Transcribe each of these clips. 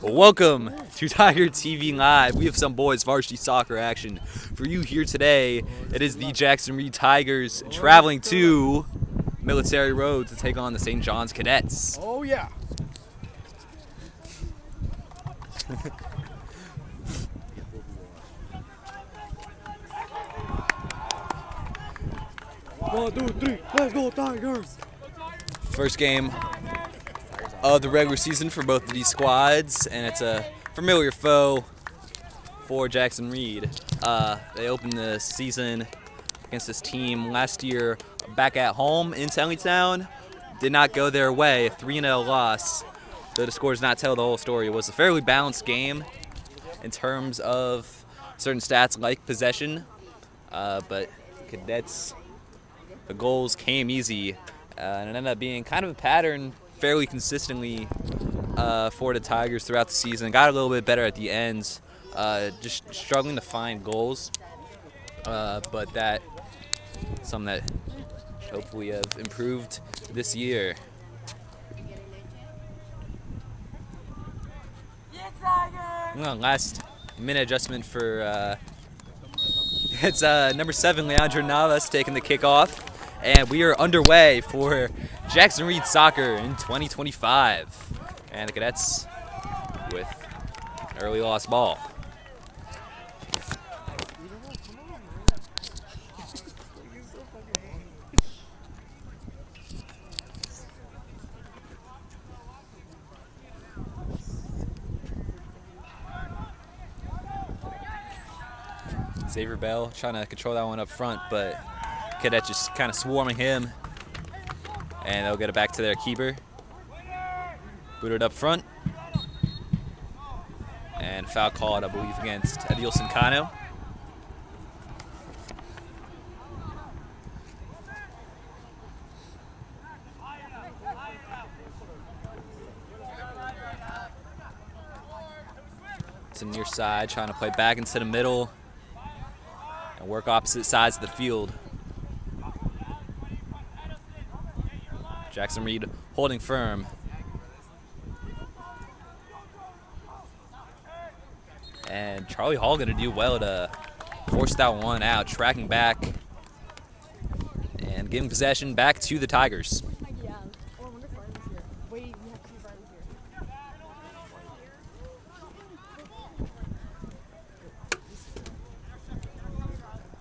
Welcome to Tiger TV Live. We have some boys varsity soccer action for you here today. It is the Jackson Reed Tigers traveling to Military Road to take on the St. John's Cadets. Oh yeah. One, two, three, let's go Tigers! First game of the regular season for both of these squads, and it's a familiar foe for Jackson Reed. They opened the season against this team last year back at home in Tenleytown. Did not go their way, 3-0 loss. Though the score does not tell the whole story. It was a fairly balanced game in terms of certain stats like possession, but Cadets, the goals came easy, and it ended up being kind of a pattern fairly consistently for the Tigers throughout the season. Got a little bit better at the ends, just struggling to find goals, but that's something that hopefully have improved this year. Well, last minute adjustment for it's number 7, Leandro Navas, taking the kickoff, and we are underway for Jackson Reed Soccer in 2025, and the Cadets with an early lost ball. Xavier Bell trying to control that one up front, but Cadet just kind of swarming him, and they'll get it back to their keeper. Booted up front, and foul called, I believe, against Adilson Cano. It's a near side, trying to play back into the middle and work opposite sides of the field. Jackson Reed holding firm. And Charlie Hall going to do well to force that one out, tracking back and giving possession back to the Tigers.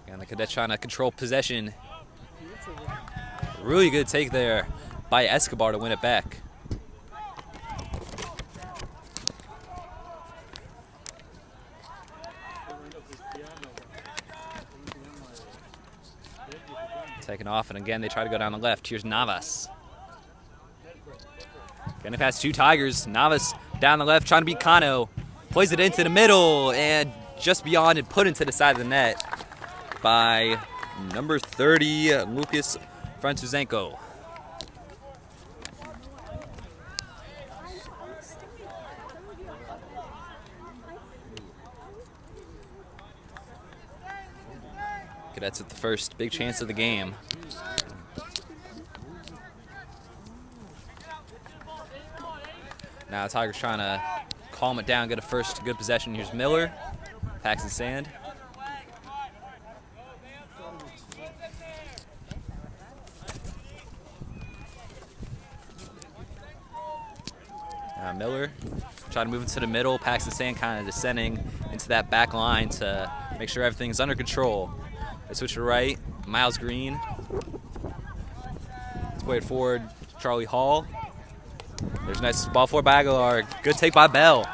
And the Cadets trying to control possession. Really good take there by Escobar to win it back. Taken off, and again they try to go down the left. Here's Navas. Getting past 2 Tigers. Navas down the left, trying to beat Cano. Plays it into the middle, and just beyond and put into the side of the net by number 30, Lucas Frantuzenko. Cadets with the first big chance of the game. Now the Tigers trying to calm it down, get a first good possession. Here's Miller, packs the sand. Miller trying to move into the middle, packs the sand, kind of descending into that back line to make sure everything's under control. They switch to right, Miles Green. Let's play it forward, Charlie Hall. There's a nice ball forward by Aguilar. Good take by Bell.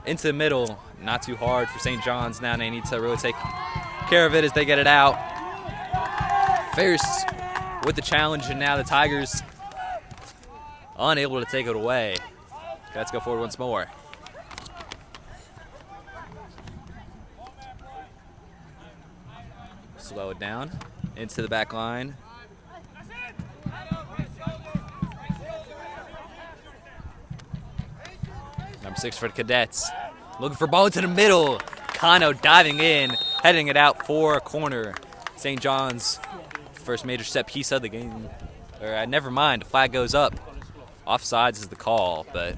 Into the middle, not too hard for St. John's. Now they need to really take care of it as they get it out. Ferris with the challenge, and now the Tigers unable to take it away. Let's go forward once more. Slow it down into the back line. Number 6 for the Cadets. Looking for ball into the middle. Cano diving in, heading it out for a corner. St. John's first major set piece of the game. Or never mind, the flag goes up. Offsides is the call, but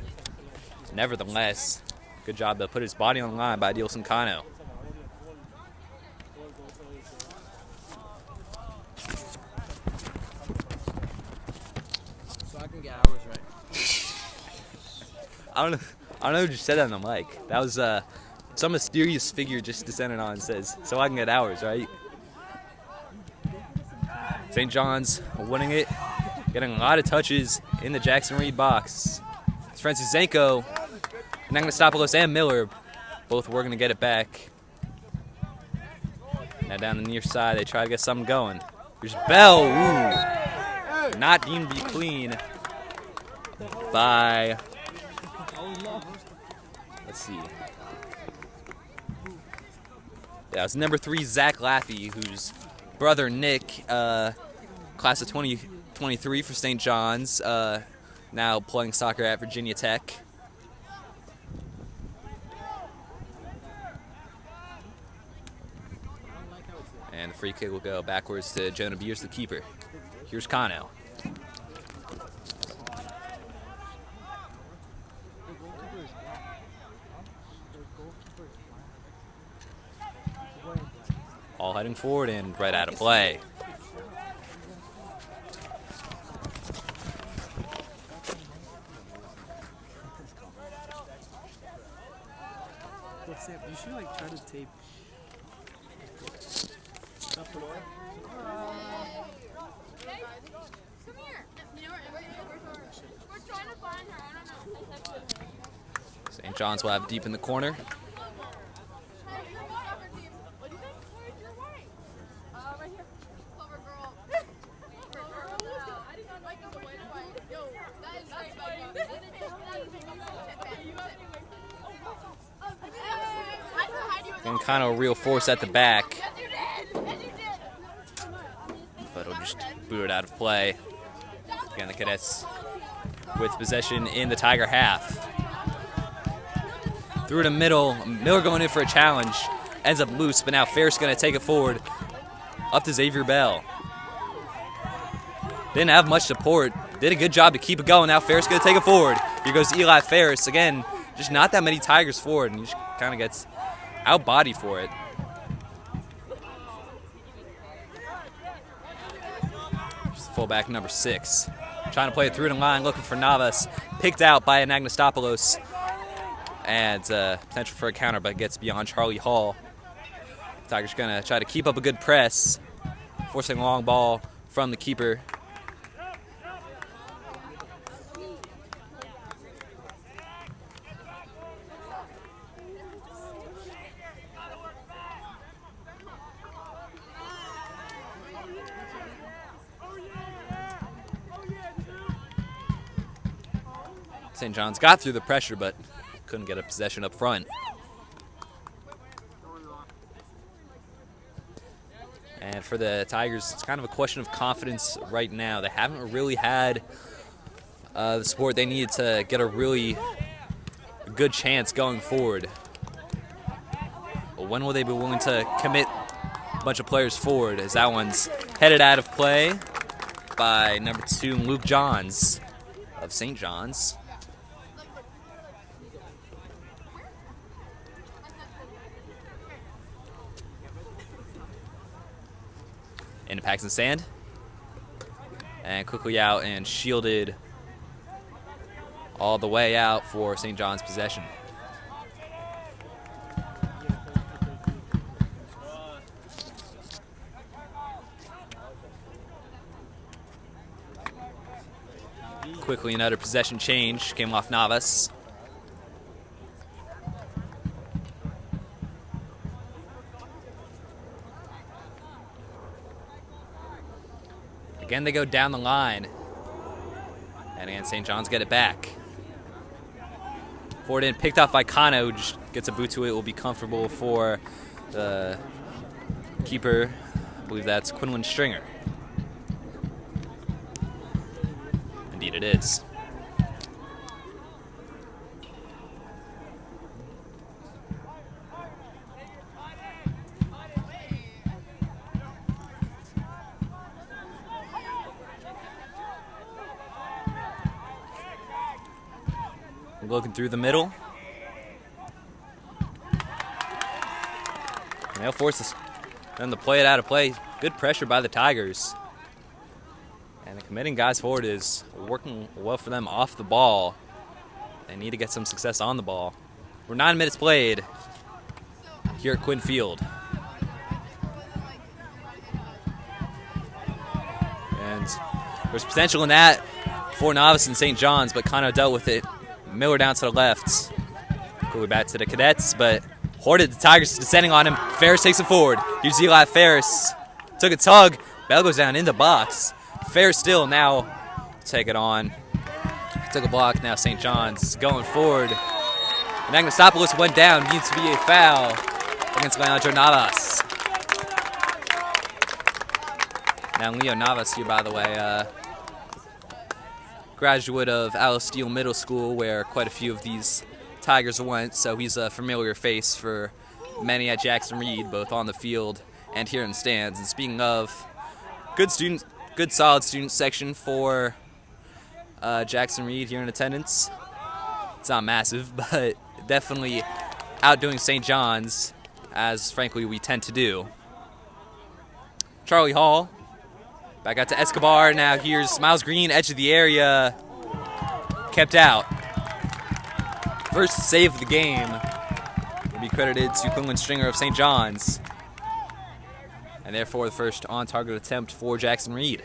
nevertheless, good job to put his body on the line by Dilson Kano. So I can get hours right. I don't know who just said that on the mic. That was some mysterious figure just descended on and says, so I can get hours, right? St. John's winning it, getting a lot of touches in the Jackson Reed box. It's Francis Zanko, Anagnosopoulos, and Miller both working to get it back. Now down the near side, they try to get something going. Here's Bell, ooh. Not deemed to be clean by, let's see. Yeah, it's number 3, Zach Laffey, whose brother Nick, class of 2023 for St. John's, now playing soccer at Virginia Tech. And the free kick will go backwards to Jonah Beers, the keeper. Here's Kano. All heading forward and right out of play. Sam, you should like try to tape. Come here. We're trying to find her. I don't know. St. John's will have deep in the corner. And kind of a real force at the back. But it'll just boot it out of play. Again, the Cadets with possession in the Tiger half. Through the middle, Miller going in for a challenge. Ends up loose, but now Ferris going to take it forward. Up to Xavier Bell. Didn't have much support. Did a good job to keep it going. Now Ferris going to take it forward. Here goes Eli Ferris. Again, just not that many Tigers forward, and he just kind of gets out-bodied for it. Fullback number 6. Trying to play it through the line, looking for Navas. Picked out by Anagnosopoulos. And potential for a counter, but gets beyond Charlie Hall. Tigers going to try to keep up a good press. Forcing a long ball from the keeper. St. John's got through the pressure, but couldn't get a possession up front. And for the Tigers, it's kind of a question of confidence right now. They haven't really had the support they needed to get a really good chance going forward. But when will they be willing to commit a bunch of players forward, as that one's headed out of play by number 2, Luke Johns of St. John's. Into Paxton Sand. And quickly out and shielded all the way out for St. John's possession. Quickly another possession change came off Navas. Again, they go down the line. And again, St. John's get it back. Forward in, picked off by Kano, just gets a boot to it, will be comfortable for the keeper. I believe that's Quinlan Stringer. Indeed it is. looking through the middle. And they'll force them to play it out of play. Good pressure by the Tigers. And the committing guys forward is working well for them off the ball. They need to get some success on the ball. We're 9 minutes played here at Quinn Field. And there's potential in that for Novice and St. John's, but Kano dealt with it. Miller down to the left. Quickly back to the Cadets, but Hoarded, the Tigers descending on him. Ferris takes it forward. Here's Eli Ferris. Took a tug. Bell goes down in the box. Ferris still now take it on. Took a block. Now St. John's going forward. And Agnostopoulos went down. Needs to be a foul against Leandro Navas. Now Leo Navas here, by the way, graduate of Alice Steele Middle School, where quite a few of these Tigers went, so he's a familiar face for many at Jackson Reed, both on the field and here in the stands. And speaking of good solid student section for Jackson Reed here in attendance. It's not massive, but definitely outdoing St. John's, as frankly we tend to do. Charlie Hall, back out to Escobar. Now here's Miles Green, edge of the area, kept out. First save of the game will be credited to Quinlan Stringer of St. John's, and therefore the first on-target attempt for Jackson Reed.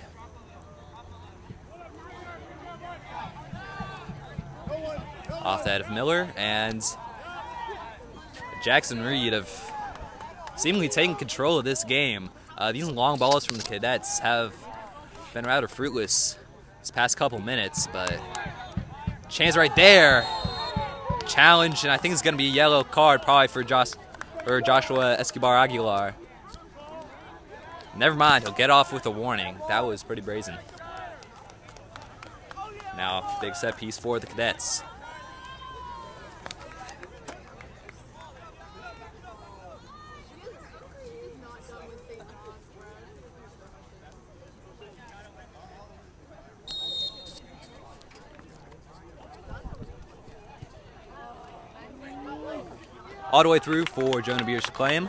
Off that of Miller, and Jackson Reed have seemingly taken control of this game. These long balls from the Cadets have been rather fruitless this past couple minutes, but chance right there. Challenge, and I think it's going to be a yellow card probably for Joshua Escobar Aguilar. Never mind, he'll get off with a warning. That was pretty brazen. Now, big set piece for the Cadets. All the way through for Jonah Beers to claim.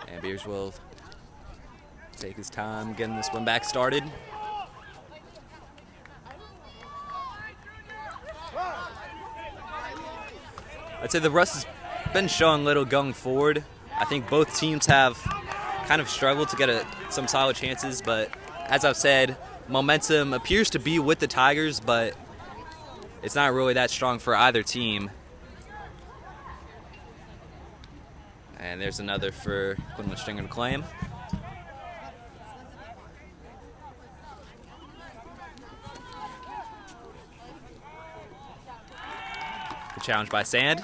And Beers will take his time getting this one back started. I'd say the rust has been showing little going forward. I think both teams have kind of struggled to get some solid chances, but as I've said, momentum appears to be with the Tigers, but it's not really that strong for either team. And there's another for Quinlan Stringer to claim. Good challenge by Sand.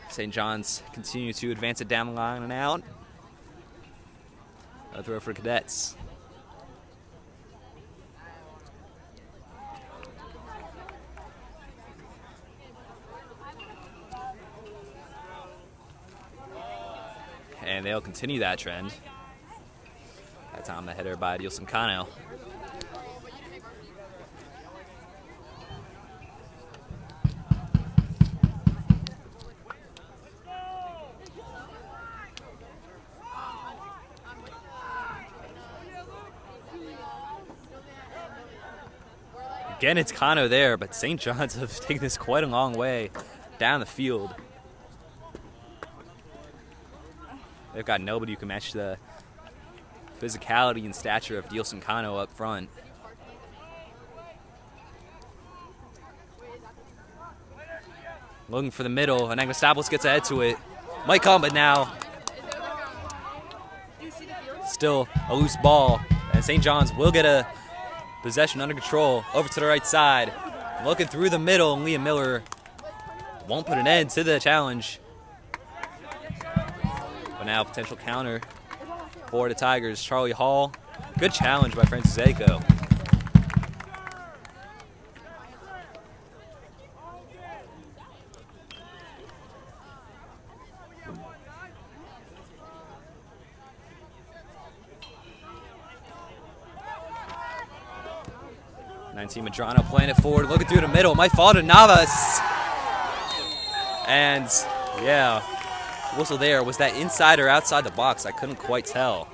St. John's continue to advance it down the line and out. A throw for Cadets. And they'll continue that trend. That time the header by Dielson Cano. Again, it's Cano there, but St. John's have taken this quite a long way down the field. They've got nobody who can match the physicality and stature of Dielson Cano up front. Looking for the middle, and Agnostopoulos gets ahead to it. Might come, but now still a loose ball, and St. John's will get a possession under control. Over to the right side, looking through the middle, and Liam Miller won't put an end to the challenge. But now potential counter for the Tigers. Charlie Hall, good challenge by Francis Aiko. 19 Madrano playing it forward, looking through the middle. Might fall to Navas. And yeah, whistle there. Was that inside or outside the box? I couldn't quite tell.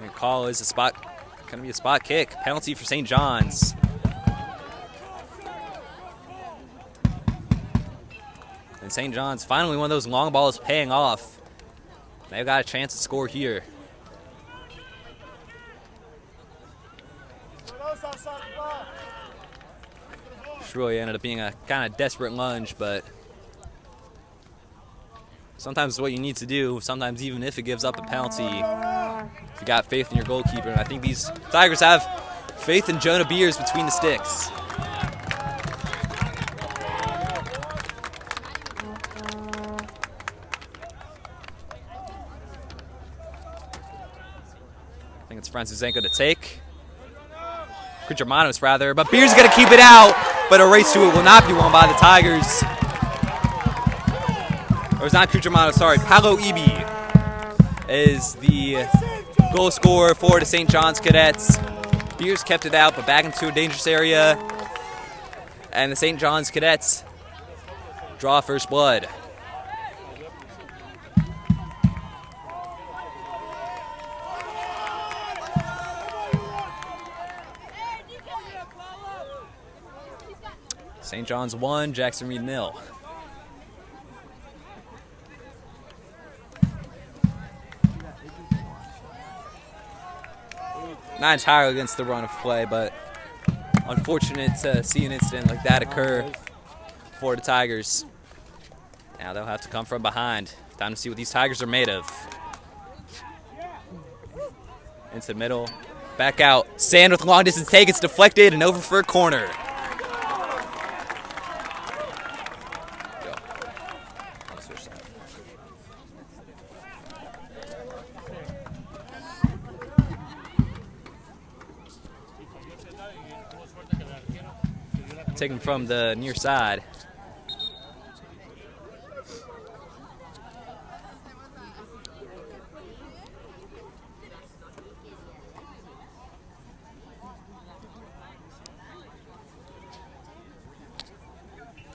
And call is gonna be a spot kick. Penalty for St. John's. And St. John's, finally one of those long balls paying off. They've got a chance to score here. This really ended up being a kind of desperate lunge, but sometimes it's what you need to do. Sometimes even if it gives up a penalty, if you got faith in your goalkeeper. And I think these Tigers have faith in Jonah Beers between the sticks. I think it's Francisenko to take. Kudrmanos rather, but Beers going to keep it out, but a race to it will not be won by the Tigers. Or it's not Kudrmanos, sorry. Paolo Ibi is the goal scorer for the St. John's Cadets. Beers kept it out, but back into a dangerous area. And the St. John's Cadets draw first blood. St. John's 1, Jackson Reed 0. Not entirely against the run of play, but unfortunate to see an incident like that occur for the Tigers. Now they'll have to come from behind. Time to see what these Tigers are made of. Into the middle. Back out. Sand with a long distance take. It's deflected and over for a corner. Taken from the near side.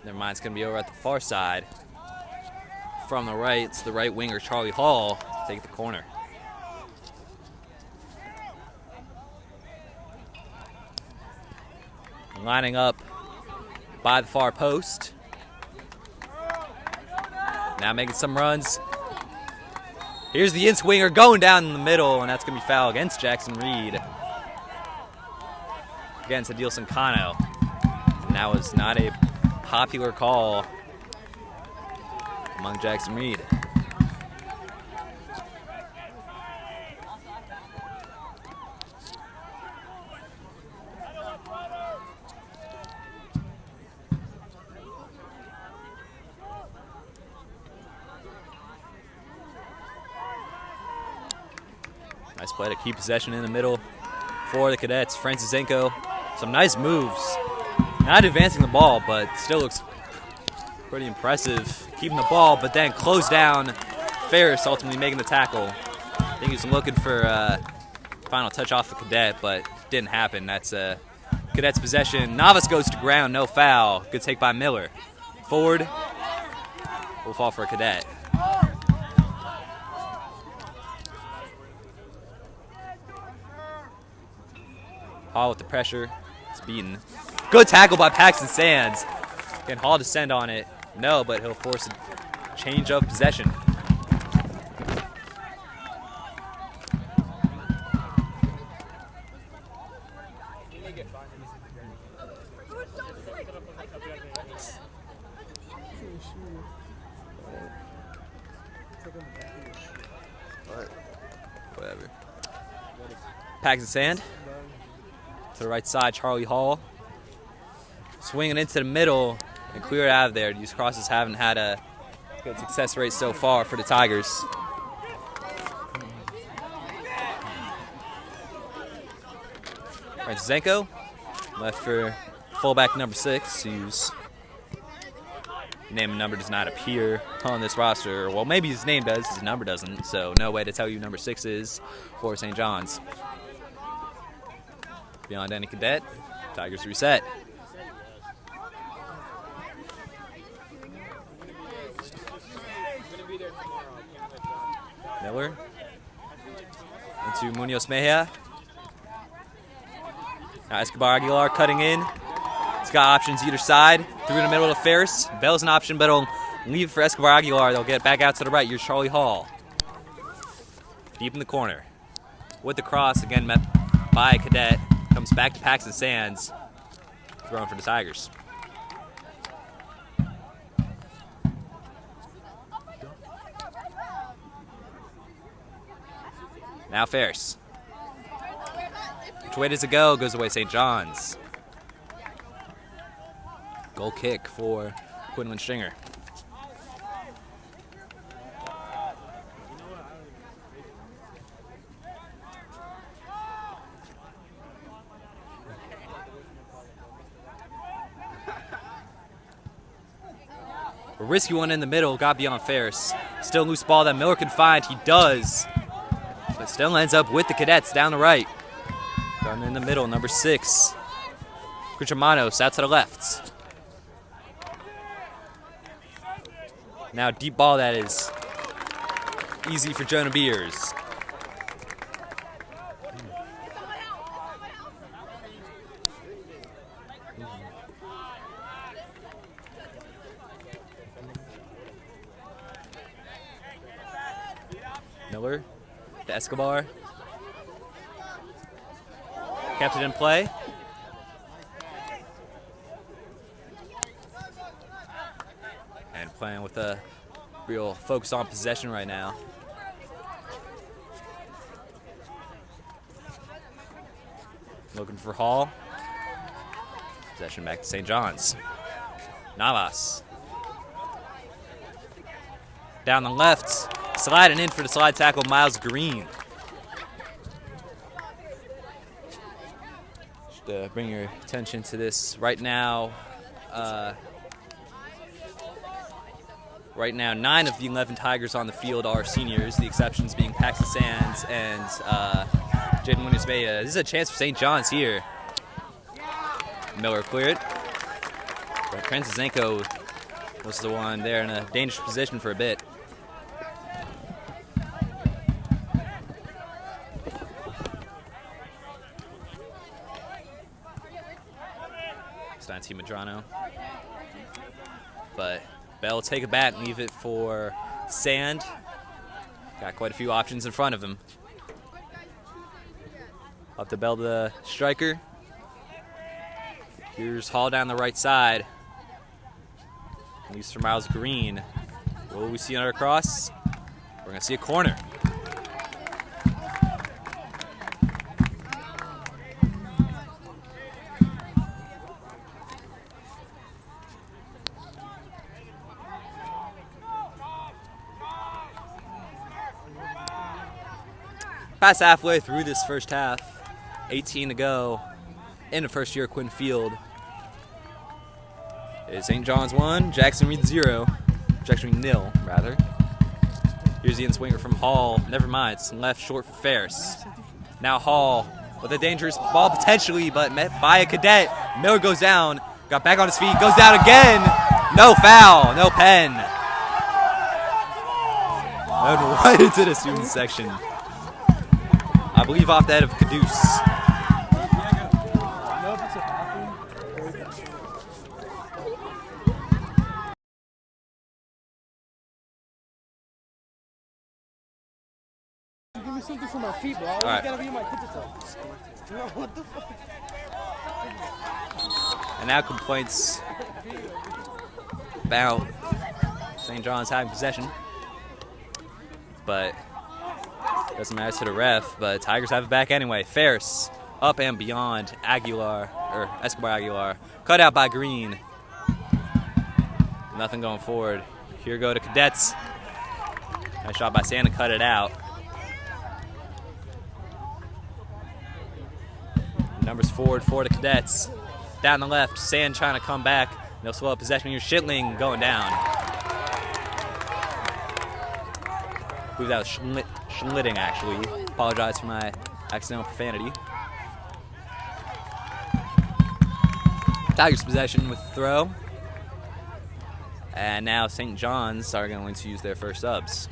Never mind, it's going to be over at the far side. From the right, it's the right winger, Charlie Hall, to take the corner. Lining up by the far post. Now making some runs. Here's the in-swinger going down in the middle, and that's going to be foul against Jackson Reed. Against Adil Sankano. And that was not a popular call among Jackson Reed. Nice play to keep possession in the middle for the Cadets. Francisenko, some nice moves. Not advancing the ball, but still looks pretty impressive. Keeping the ball, but then closed down. Ferris ultimately making the tackle. I think he was looking for final touch off the Cadet, but didn't happen. That's Cadets' possession. Navas goes to ground, no foul. Good take by Miller. Forward, will fall for a Cadet. Hall with the pressure. It's beaten. Good tackle by Paxton Sands. Can Hall descend on it? No, but he'll force a change of possession. Whatever. Paxton Sand. To the right side, Charlie Hall. Swinging into the middle and clear it out of there. These crosses haven't had a good success rate so far for the Tigers. Francisenko left for fullback number 6, whose name and number does not appear on this roster. Well, maybe his name does, his number doesn't, so no way to tell you number 6 is for St. John's. Beyond any cadet. Tigers reset. Miller into Munoz Mejia. Now Escobar Aguilar cutting in. He's got options either side. Through the middle to Ferris. Bell's an option, but he'll leave for Escobar Aguilar. They'll get back out to the right. Here's Charlie Hall. Deep in the corner. With the cross, again met by a cadet. Comes back to Paxton Sands. Throwing for the Tigers. Now Ferris. Which way does it go? Goes away St. John's. Goal kick for Quinlan Stringer. A risky one in the middle, got beyond Ferris. Still loose ball that Miller can find. He does. But still ends up with the cadets down the right. Gun in the middle, number 6. Christian Manos out to the left. Now deep ball that is easy for Jonah Beers. Miller to Escobar. Kept it in play. And playing with a real focus on possession right now. Looking for Hall. Possession back to St. John's. Navas. Down the left. Sliding in for the slide tackle, Miles Green. Just bring your attention to this right now. Right now, 9 of the 11 Tigers on the field are seniors, the exceptions being Paxton Sands and Jaden Munoz Mejia. This is a chance for St. John's here. Miller cleared. But Franciszenko was the one there in a dangerous position for a bit. Santi Medrano. But Bell will take it back and leave it for Sand. Got quite a few options in front of him. Up to Bell to the striker. Here's Hall down the right side. Leaves for Miles Green. What will we see another cross? We're going to see a corner. Past halfway through this first half, 18 to go in the first year at Quinn Field. It's St. John's 1, Jackson Reed 0. Jackson Reed 0, rather. Here's the in-swinger from Hall. Never mind, it's left short for Ferris. Now Hall with a dangerous ball potentially, but met by a cadet. Miller goes down, got back on his feet, goes down again. No foul, no pen. And right into the student section. I believe off the head of Caduce. Give me something for my feet, bro. I right. gotta be in my pizza toes. What the fuck? And now complaints about St. John's having possession. But doesn't matter to the ref, but Tigers have it back anyway. Ferris up and beyond Aguilar, or Escobar Aguilar. Cut out by Green. Nothing going forward. Here go the cadets. Nice shot by Sand to cut it out. Numbers forward for the cadets. Down the left, Sand trying to come back. They'll slow up possession. Here's Schitling going down. I believe that was Schlitting, actually. Apologize for my accidental profanity. Tigers possession with the throw. And now St. John's are going to use their first subs.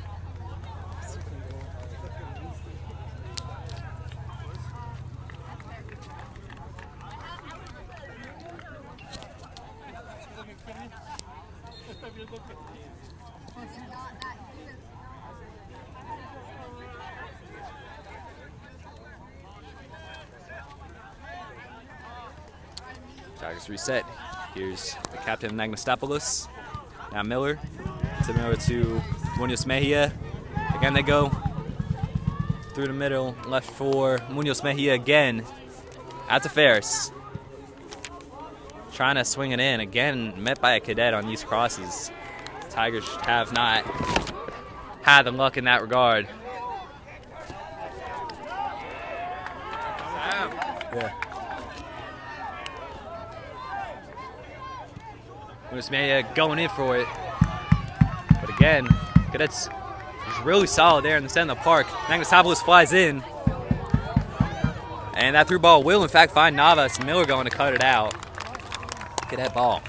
Tigers reset. Here's the captain Magnostopoulos. Now Miller. Send Miller to Munoz Mejia. Again they go through the middle. Left for Munoz Mejia again. Out to Ferris. Trying to swing it in. Again met by a cadet on these crosses. Tigers have not had the luck in that regard. Yeah. Munoz Mejia going in for it. But again, Cadets is really solid there in the center of the park. Magnostopoulos flies in. And that through ball will, in fact, find Navas. Miller going to cut it out. Cadet ball.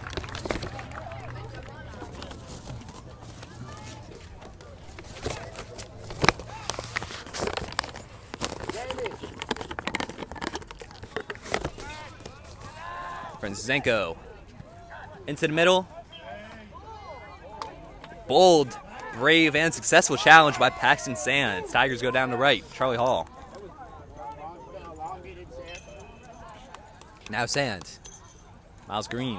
Franzenko into the middle. Bold, brave, and successful challenge by Paxton Sand. Tigers go down to right. Charlie Hall. Now Sand. Miles Green.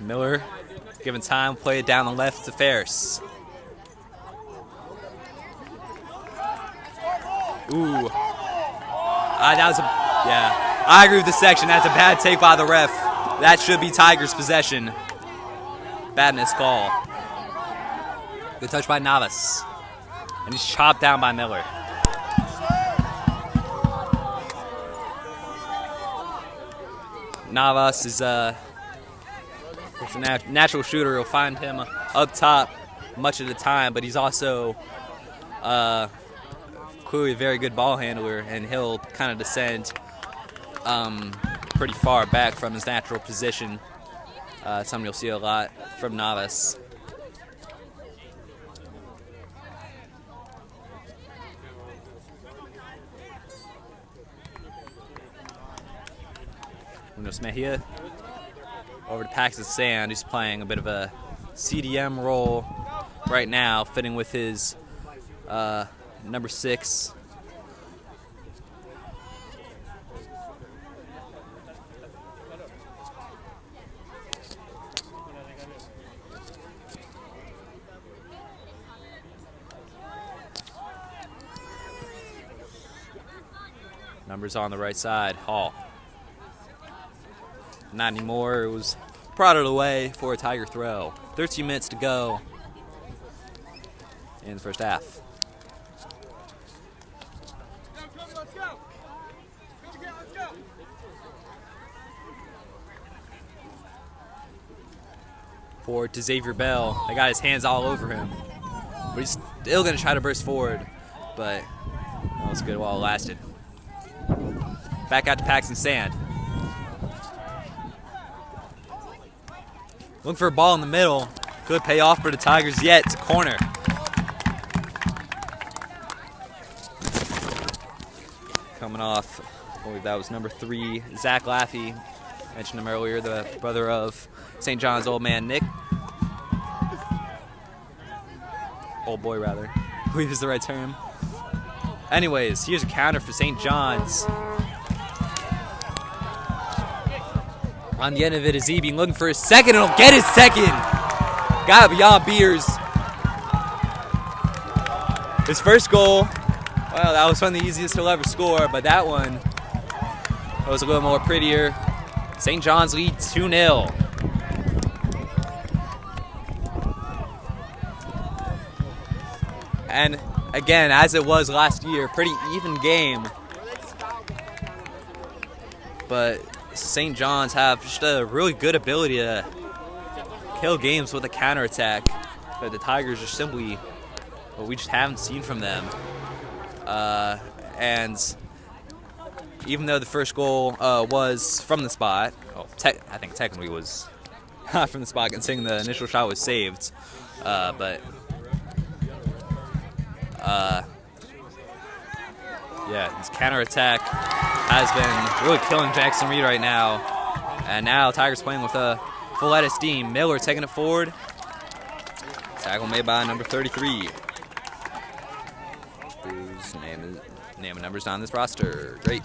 Miller, given time, play it down the left to Ferris. Ooh. That was I agree with the section. That's a bad take by the ref. That should be Tigers' possession. Bad miss call. Good touch by Navas. And he's chopped down by Miller. Navas is a natural shooter. You'll find him up top much of the time, but he's also clearly a very good ball handler, and he'll kind of descend pretty far back from his natural position. Something you'll see a lot from Navas. Munoz Mejia over to Paxton Sand. He's playing a bit of a CDM role right now, fitting with his number 6. Numbers on the right side. Hall. Not anymore. It was prodded away for a Tiger throw. 13 minutes to go in the first half. Forward to Xavier Bell. They got his hands all over him. But he's still going to try to burst forward. But that was good while it lasted. Back out to Paxton Sand. Looking for a ball in the middle. Could pay off for the Tigers yet. It's a corner. Coming off, I believe that was number 3, Zach Laffey. Mentioned him earlier, the brother of St. John's old man, Nick. Old boy, rather. I believe is the right term. Anyways, here's a counter for St. John's. On the end of it is Eby looking for his second, and he'll get his second. Got it beyond Beers. His first goal, well, that was one of the easiest he'll ever score, but that one was a little more prettier. St. John's lead 2-0. And again, as it was last year, pretty even game. But St. John's have just a really good ability to kill games with a counterattack, but the Tigers are simply what we just haven't seen from them. And even though the first goal was from the spot, well, I think technically was not from the spot, considering the initial shot was saved, but yeah, this counterattack has been really killing Jackson Reed right now. And now Tigers playing with a full head of steam. Miller taking it forward. Tackle made by number 33. Whose name and number's on this roster. Great.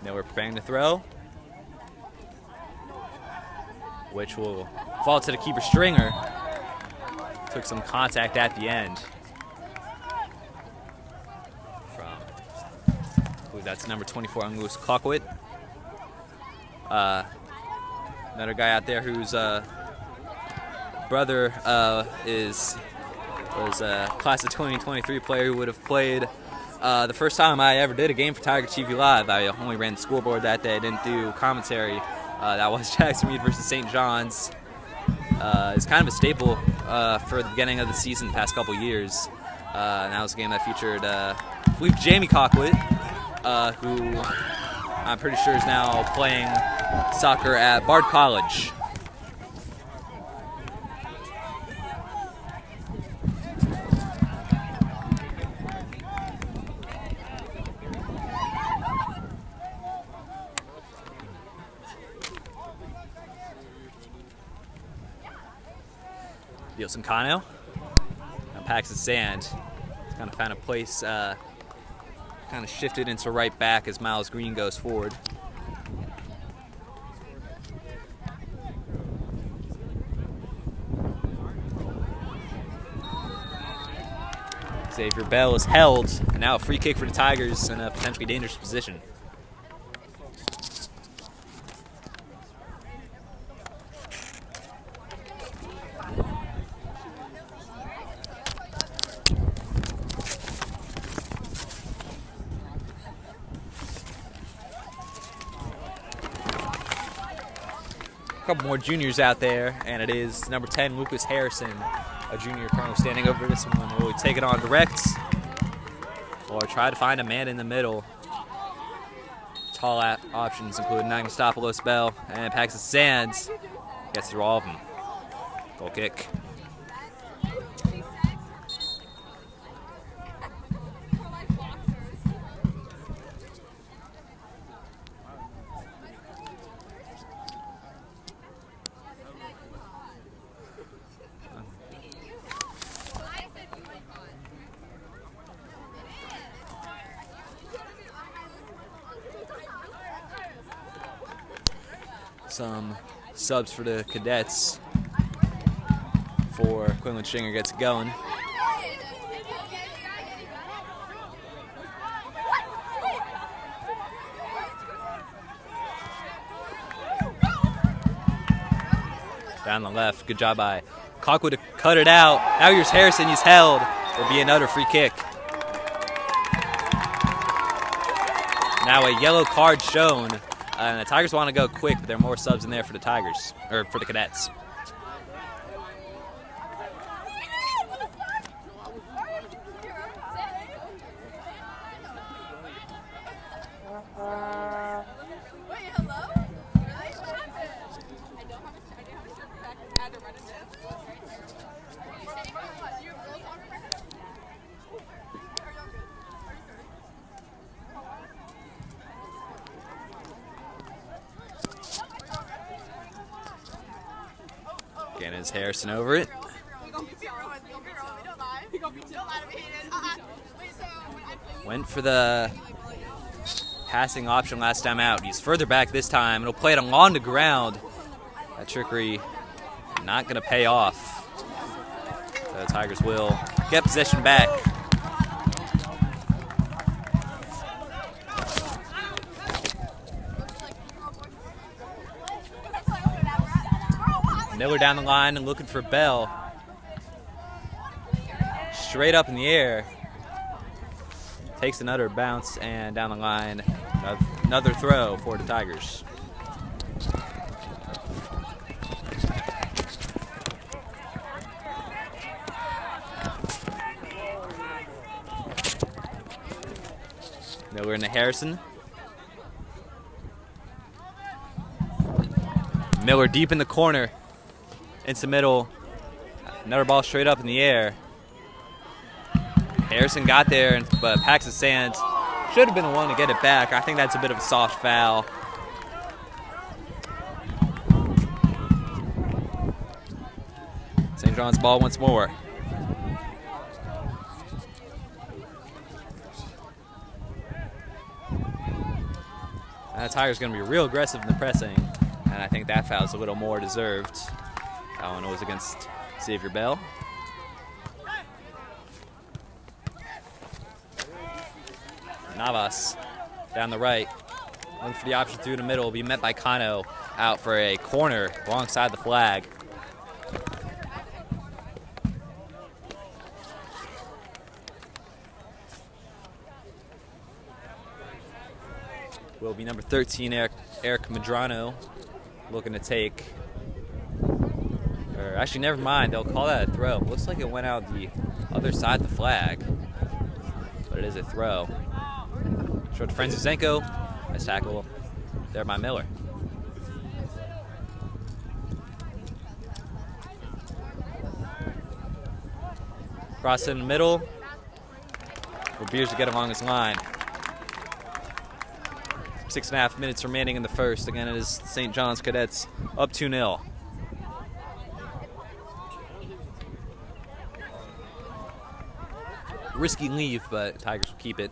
Miller preparing to throw, which will fall to the keeper Stringer. Took some contact at the end. I believe that's number 24 on Lewis Clockwit. Another guy out there whose brother was a class of 2023 player who would have played the first time I ever did a game for Tiger TV Live. I only ran the scoreboard that day, didn't do commentary. That was Jackson Reed versus St. John's. It's kind of a staple for the beginning of the season the past couple years. And that was a game that featured, I believe, Jamie Cockwit, who I'm pretty sure is now playing soccer at Bard College. Nielsen Cano now packs his sand. He's kind of found a place, kind of shifted into right back as Miles Green goes forward. Xavier Bell is held, and now a free kick for the Tigers in a potentially dangerous position. Couple more juniors out there, and it is number 10 Lucas Harrison, a junior currently standing over this one. Will he take it on direct or try to find a man in the middle? Tall options include Nagastopoulos, Bell, and Paxton Sands. Gets through all of them. Goal kick. Some subs for the cadets before Quinlan Stringer gets going. Down the left, good job by Cockwood to cut it out. Now here's Harrison, he's held. There'll be another free kick. Now a yellow card shown. And the Tigers want to go quick, but there are more subs in there for the Tigers, or for the Cadets. Wait, hello? Really? What happened? I don't have a shirt back. I had to run into it. You saying what? You have girls on your head? Are you good? Are you sorry? Again, is Harrison over it. Went for the passing option last time out. He's further back this time. He'll play it along the ground. That trickery not going to pay off. The Tigers will get possession back. Miller down the line and looking for Bell. Straight up in the air. takes another bounce, and down the line, another throw for the Tigers. Miller into Harrison. Miller deep in the corner. Into the middle. Another ball straight up in the air. Harrison got there, but Paxton Sands should have been the one to get it back. I think that's a bit of a soft foul. St. John's ball once more. And the Tigers going to be real aggressive in the pressing, and I think that foul is a little more deserved. That one was against Xavier Bell. Navas down the right, looking for the option through the middle, will be met by Kano out for a corner alongside the flag. Will be number 13, Eric Medrano, looking to take. Or actually, never mind. They'll call that a throw. Looks like it went out the other side of the flag, but it is a throw. Short to Franzusenko. Nice tackle there by Miller. Cross in the middle for Beers to get along his line. 6.5 minutes remaining in the first. Again, it is St. John's Cadets up 2-0. Risky leave, but Tigers will keep it.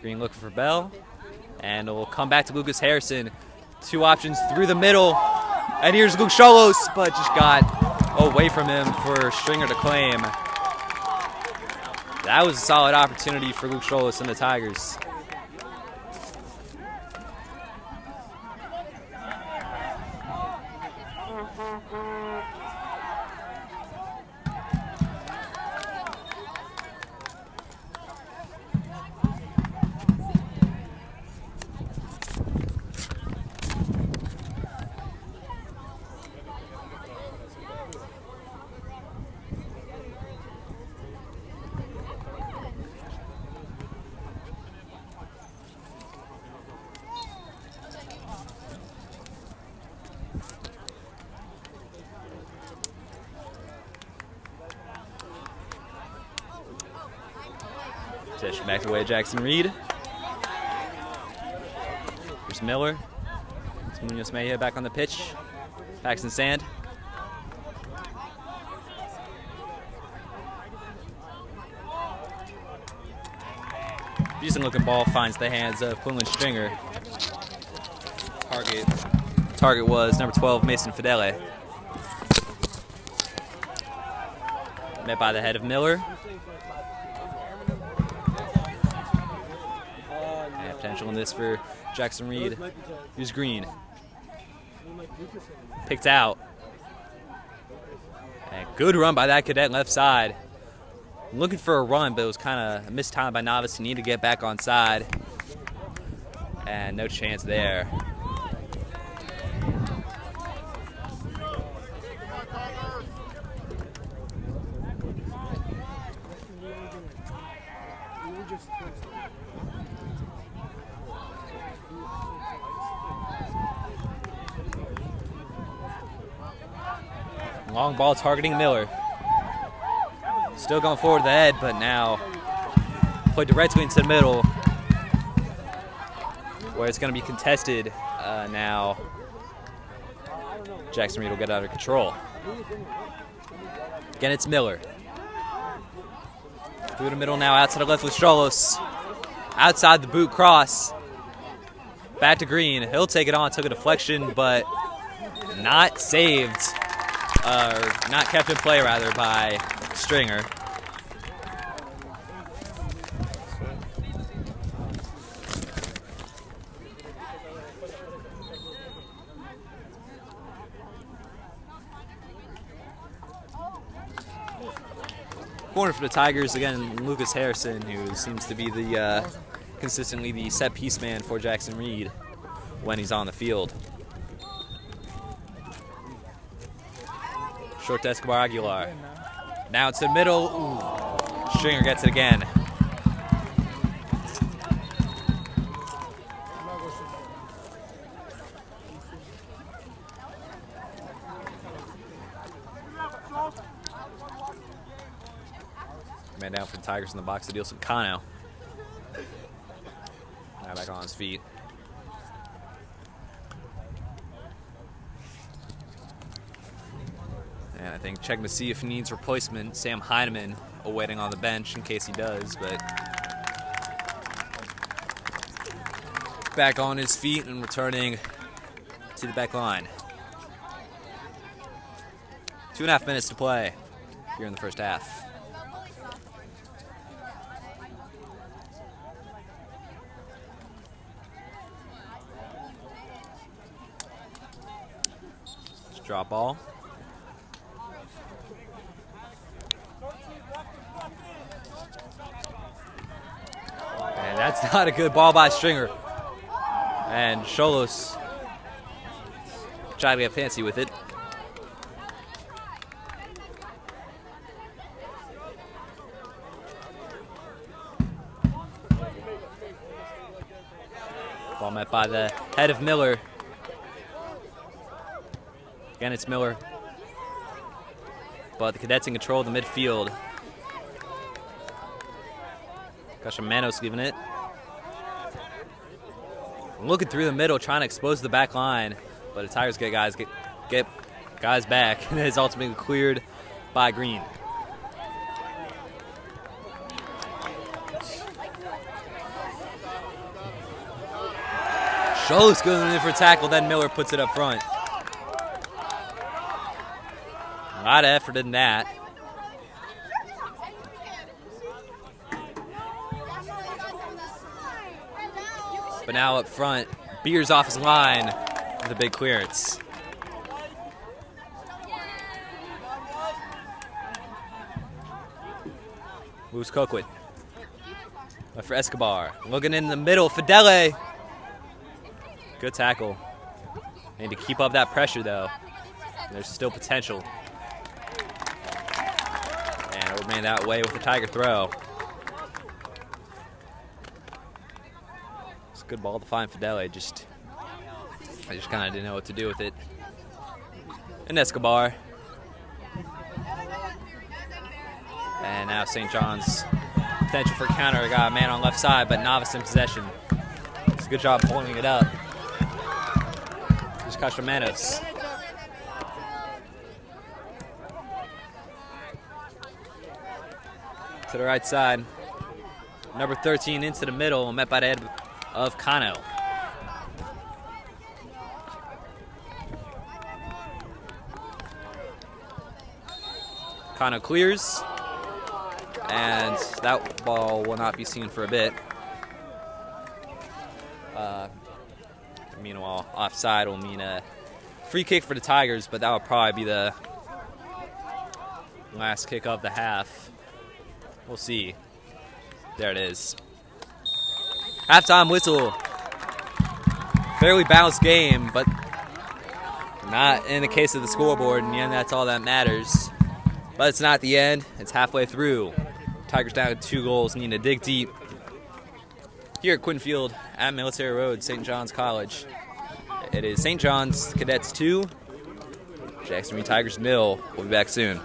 Green looking for Bell, and it will come back to Lucas Harrison. Two options through the middle, and here's Luke Cholos, but just got away from him for Stringer to claim. That was a solid opportunity for Luke Cholos and the Tigers. Possession back away, Jackson Reed. Here's Miller. It's Munoz Mejia back on the pitch. Paxton Sand. Decent looking ball finds the hands of Quinlan Stringer. Target was number 12, Mason Fidele. Met by the head of Miller. And potential in this for Jackson Reed. Here's Green. Picked out. And good run by that cadet left side. Looking for a run, but it was kind of mistimed by Navas. He needed to get back on side. And no chance there. Long ball targeting Miller. Still going forward to the head, but now played directly into the middle where it's going to be contested now. Jackson Reed will get out of control. Again, it's Miller. Through the middle now, outside the left with Cholos. Outside the boot cross. Back to Green. He'll take it on, took a deflection, but not saved. Not kept in play, rather, by Stringer. Corner for the Tigers again, Lucas Harrison, who seems to be the consistently the set piece man for Jackson Reed when he's on the field. Short to Escobar Aguilar. Now it's the middle. Ooh. Stringer gets it again. Man down for the Tigers in the box to deal some Cano. Now back on his feet. And I think checking to see if he needs replacement. Sam Heineman awaiting on the bench in case he does, but back on his feet and returning to the back line. 2.5 minutes to play here in the first half. Drop ball. And that's not a good ball by Stringer. And Cholos trying to get fancy with it. Ball met by the head of Miller. Again, it's Miller. But the Cadets in control of the midfield. Manos leaving it. Looking through the middle, trying to expose the back line. But the Tigers get guys back. And it's ultimately cleared by Green. Scholes going in for a tackle, then Miller puts it up front. A lot of effort in that. But now up front, Beers off his line with a big clearance. Moves Coquit. Left for Escobar. Looking in the middle, Fidele. Good tackle. Need to keep up that pressure though. There's still potential. And it'll remain that way with the Tiger throw. It's a good ball to find Fidele. I just kind of didn't know what to do with it. And Escobar. And now St. John's potential for counter. Got a man on left side, but Navas in possession. It's a good job pulling it up. Here's Castramanos. To the right side. Number 13 into the middle, met by the head of Cano. Cano clears. And that ball will not be seen for a bit. Meanwhile, offside will mean a free kick for the Tigers, but that will probably be the last kick of the half. We'll see. There it is. Halftime whistle. Fairly balanced game, but not in the case of the scoreboard. In the end, that's all that matters. But it's not the end. It's halfway through. Tigers down 2 goals, needing to dig deep. Here at Quinn Field at Military Road, St. John's College. It is St. John's Cadets 2, Jackson Reed Tigers 0. We'll be back soon.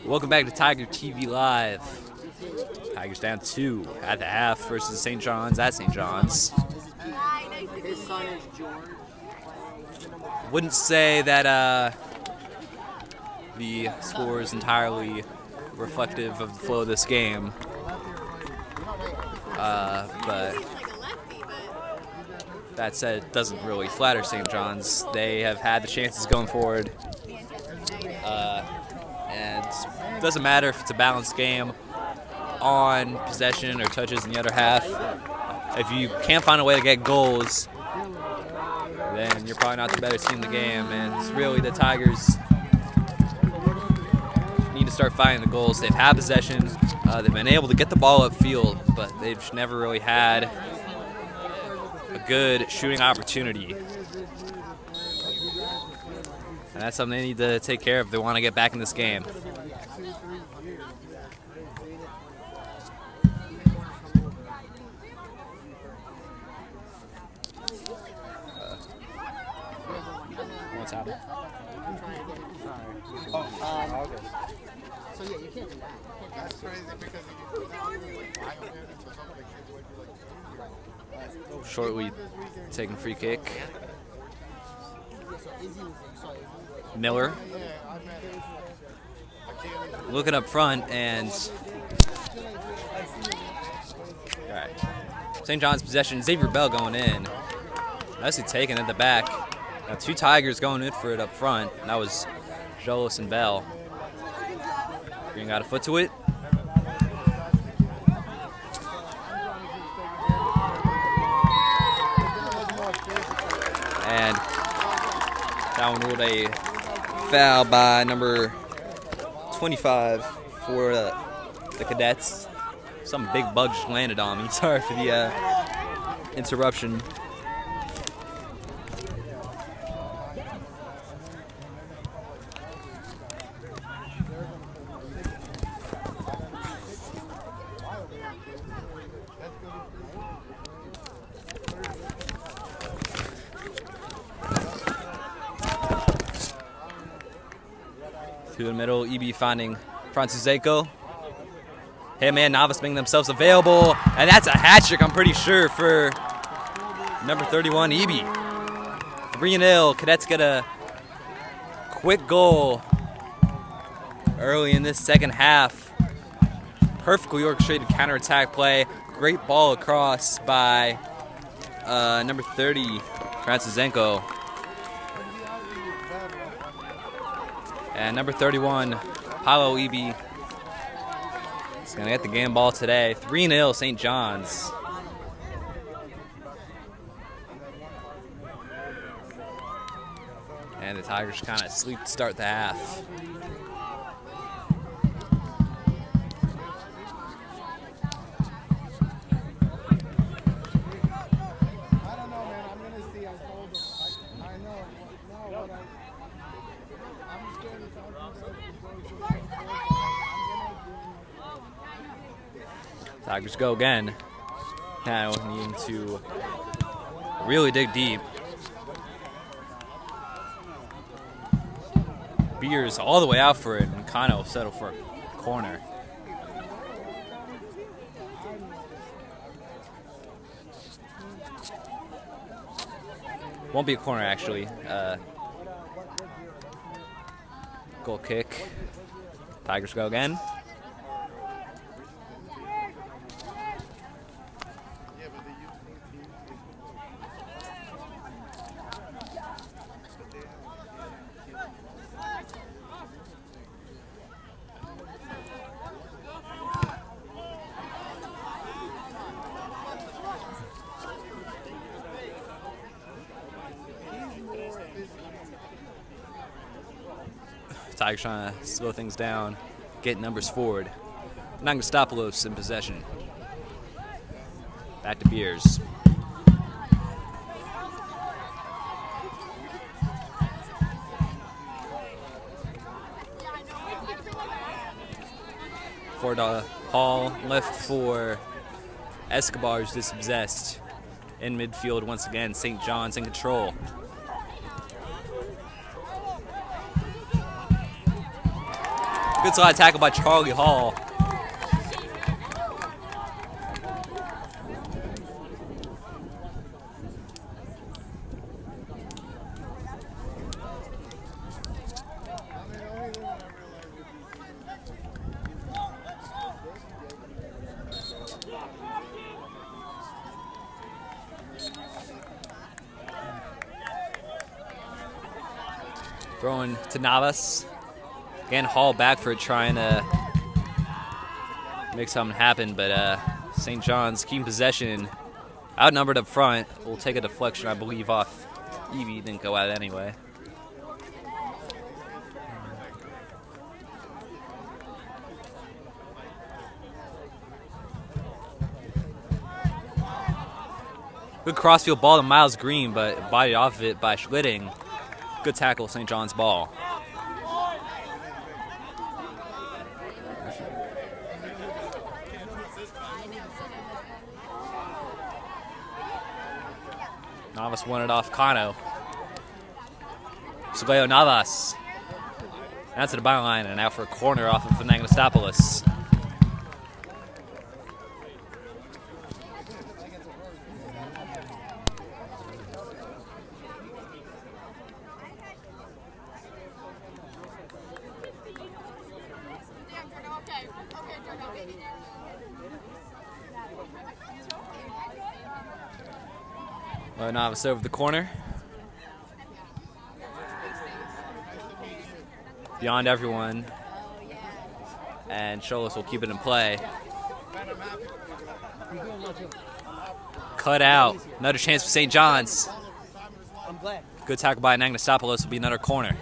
Welcome back to Tiger TV Live. Tigers down 2 at the half versus St. John's at St. John's. Hi, nice to meet His son you. is George. Wouldn't say that the score is entirely reflective of the flow of this game, but He's like a lefty, but that said, it doesn't really flatter St. John's. They have had the chances going forward, Manchester United. and it doesn't matter if it's a balanced game on possession or touches in the other half. If you can't find a way to get goals, then you're probably not the better team in the game. And it's really the Tigers need to start finding the goals. They've had possession. They've been able to get the ball upfield, but they've never really had a good shooting opportunity. And that's something they need to take care of if they want to get back in this game. What's happening? So yeah, you can't do that. That's crazy because Shortly taking free kick. Miller looking up front, and all right. St. John's possession. Xavier Bell going in. Nicely taken at the back. Now 2 Tigers going in for it up front. And that was Jolis and Bell. Green got a foot to it. And that one ruled a foul by number 25 for the Cadets. Some big bug just landed on me. Sorry for the interruption. Through the middle, EB finding Francisco. Hey man, Navas making themselves available, and that's a hat trick, I'm pretty sure, for number 31, EB. 3-0. Cadets get a quick goal early in this second half. Perfectly orchestrated counterattack play. Great ball across by number 30, Francisco. And number 31, Paulo Eby, is going to get the game ball today. 3-0 St. John's. And the Tigers kind of sleep to start the half. I don't know, man. I'm gonna see. I told him. I know. No, what I'm scared to talk to them. Tigers go again. Now needing to really dig deep. Beers all the way out for it, and Kano will settle for a corner. Won't be a corner, actually. Goal kick. Tigers go again. Tigers trying to slow things down, get numbers forward. Nangastopoulos in possession. Back to Beers. For the Hall, left for Escobar is dispossessed. In midfield once again, St. John's in control. Good slide tackle by Charlie Hall. Throwing to Navas. Again, Hall back for it, trying to make something happen, but St. John's keeping possession. Outnumbered up front. Will take a deflection, I believe, off Evie. Didn't go out anyway. Good crossfield ball to Miles Green, but bodied off of it by Schlitting. Good tackle, St. John's ball. Navas won it off Cano. Sugayo Navas. That's to the byline and out for a corner off of Anagnostapolis. Navas over the corner. Beyond everyone. And Cholos will keep it in play. Cut out. Another chance for St. John's. Good tackle by Anagnostapolis will be another corner.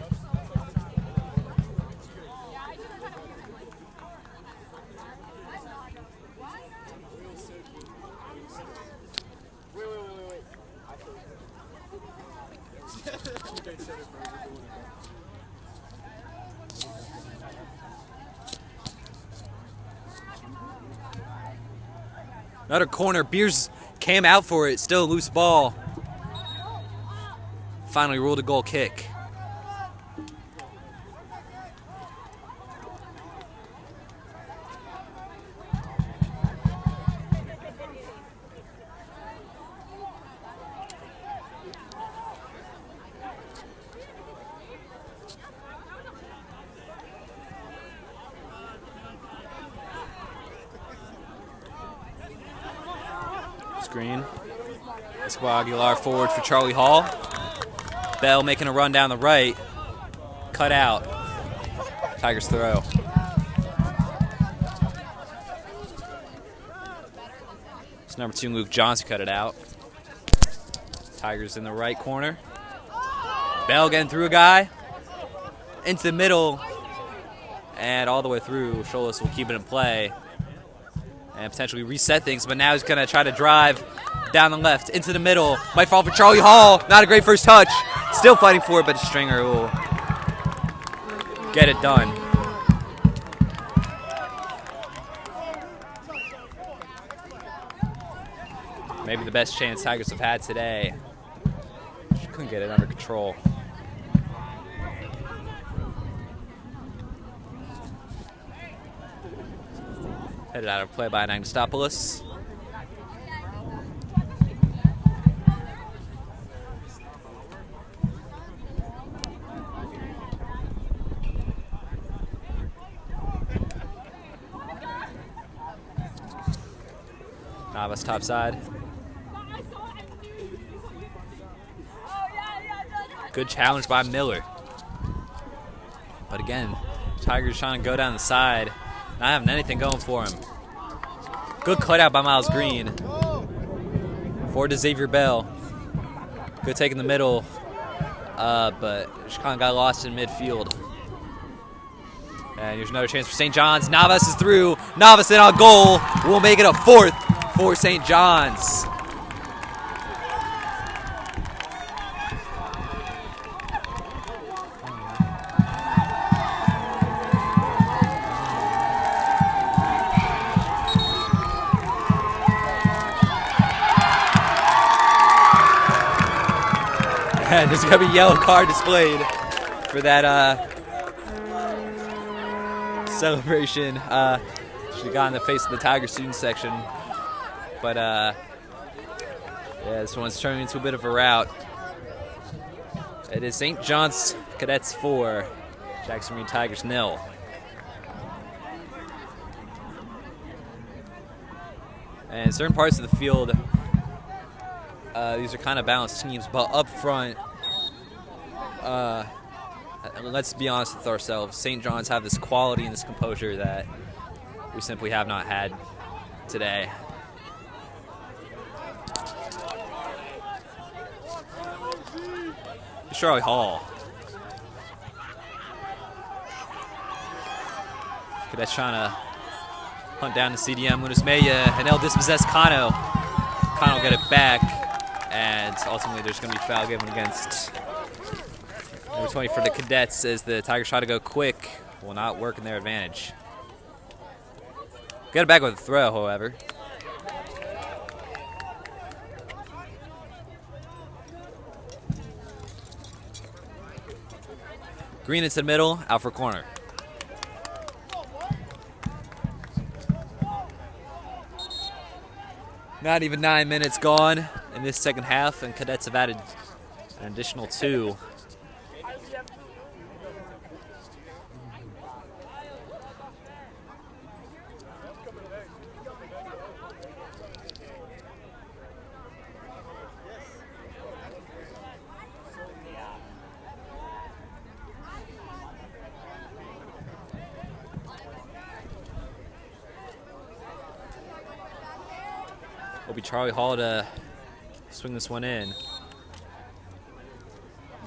Another corner. Beers came out for it. Still a loose ball. Finally ruled a goal kick. Screen. Escobar Aguilar forward for Charlie Hall. Bell making a run down the right. Cut out. Tigers throw. It's number 2, Luke Johnson, cut it out. Tigers in the right corner. Bell getting through a guy. Into the middle. And all the way through. Cholos will keep it in play. And potentially reset things, but now he's going to try to drive down the left, into the middle. Might fall for Charlie Hall. Not a great first touch. Still fighting for it, but Stringer will get it done. Maybe the best chance Tigers have had today. She couldn't get it under control. Headed out of play by Anagnostapolis. Navas top side. Good challenge by Miller. But again, Tigers trying to go down the side. Not having anything going for him. Good cutout by Miles Green. Forward to Xavier Bell. Good take in the middle. But Chicago got lost in midfield. And here's another chance for St. John's. Navas is through. Navas in on goal. We'll make it a 4th for St. John's. And there's going to be a yellow card displayed for that celebration. She got in the face of the Tiger student section. But, yeah, this one's turning into a bit of a rout. It is St. John's Cadets 4, Jackson Reed Tigers 0. And in certain parts of the field, these are kind of balanced teams, but up front, let's be honest with ourselves, St. John's have this quality and this composure that we simply have not had today. Charlie Hall. Cadets trying to hunt down the CDM. Lunas Maya and El dispossessed Kano. Kano will get it back, and ultimately there's going to be a foul given against number 20 for the Cadets as the Tigers try to go quick. Will not work in their advantage. Get it back with a throw, however. Green into the middle, out for corner. Not even 9 minutes gone in this second half, and Cadets have added an additional 2. Will be Charlie Hall to swing this one in.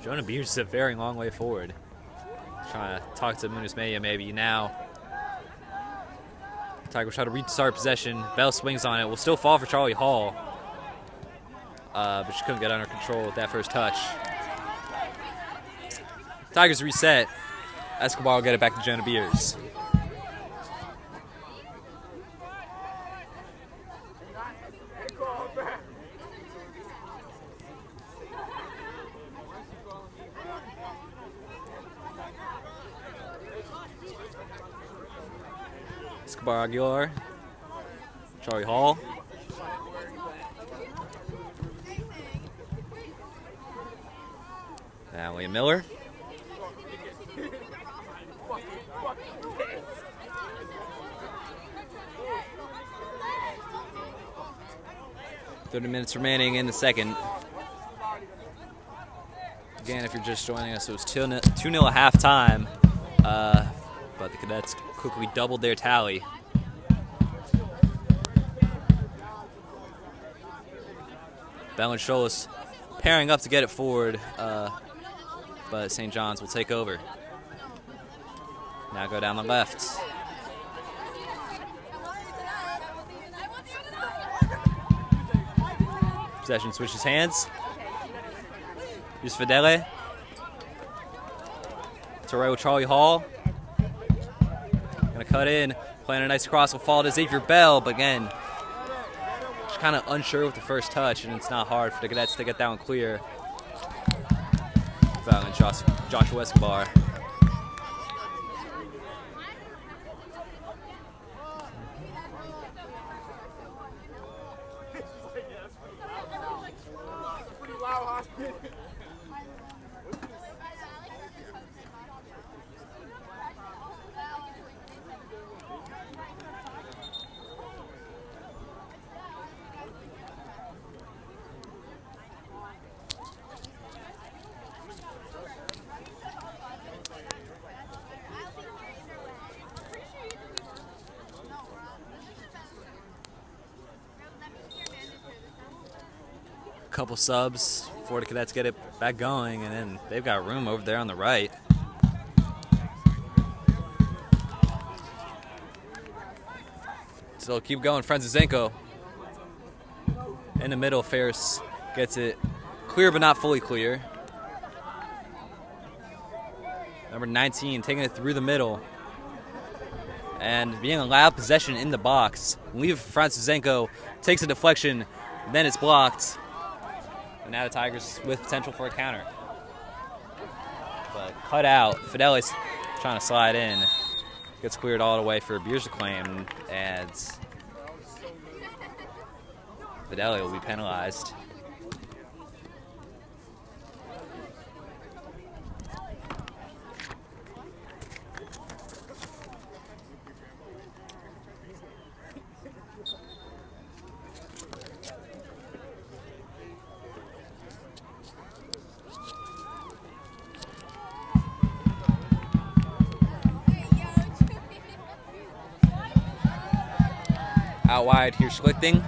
Jonah Beers is a very long way forward. Trying to talk to Lunas Maya maybe now. Tigers try to restart possession. Bell swings on it. Will still fall for Charlie Hall. But she couldn't get under control with that first touch. Tigers reset. Escobar will get it back to Jonah Beers. Escobar Aguilar, Charlie Hall. Now William Miller. $30 remaining in the second. Again, if you're just joining us, it was 2-0 at halftime. But the Cadets quickly doubled their tally. Bell and Scholas pairing up to get it forward, but St. John's will take over. Now go down the left. Possession switches hands. Here's Fidele. To right with Charlie Hall. Gonna cut in, playing a nice cross will fall to Xavier Bell, but again, she's kind of unsure with the first touch, and it's not hard for the Cadets to get that one clear. Fouling Joshua Escobar. Couple subs before the Cadets get it back going, and then they've got room over there on the right. So keep going, Franciszenko. In the middle, Ferris gets it clear but not fully clear. Number 19 taking it through the middle and being allowed possession in the box. Leave Franciszenko, takes a deflection, then it's blocked. And now the Tigers with potential for a counter. But cut out. Fideli's trying to slide in. Gets cleared all the way for Beers to claim, and Fideli will be penalized. Out wide, here's Schlichting.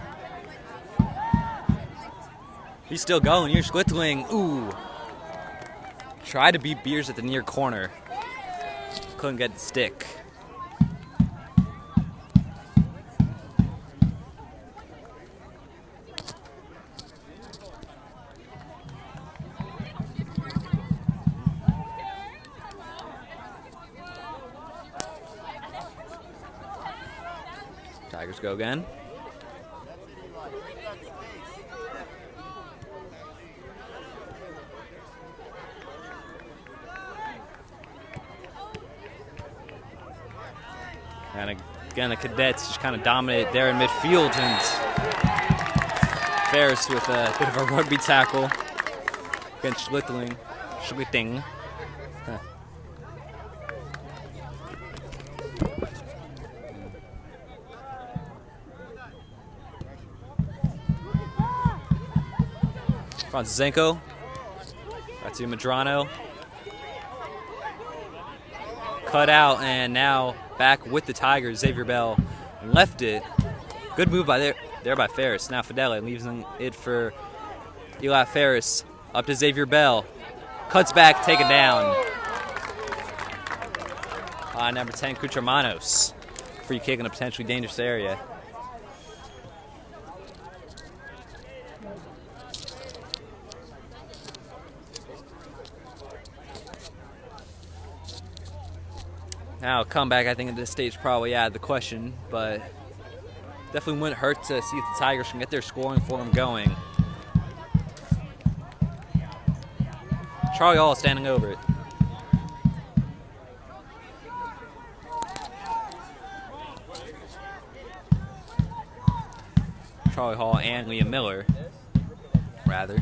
He's still going. Here's Schlichting. Ooh. Tried to beat Beers at the near corner. Couldn't get the stick. Tigers go again. And again, the Cadets just kind of dominate there in midfield, and Ferris with a bit of a rugby tackle against Schlichting. Huh. Franciszenko. Back to Medrano. Cut out, and now back with the Tigers. Xavier Bell left it. Good move by there by Ferris. Now Fideli leaves it for Eli Ferris. Up to Xavier Bell. Cuts back, taken down. Number 10, Cutramanos. Free kick in a potentially dangerous area. Now, comeback, I think at this stage probably out of the question, but definitely wouldn't hurt to see if the Tigers can get their scoring form going. Charlie Hall standing over it. Charlie Hall and Liam Miller, rather.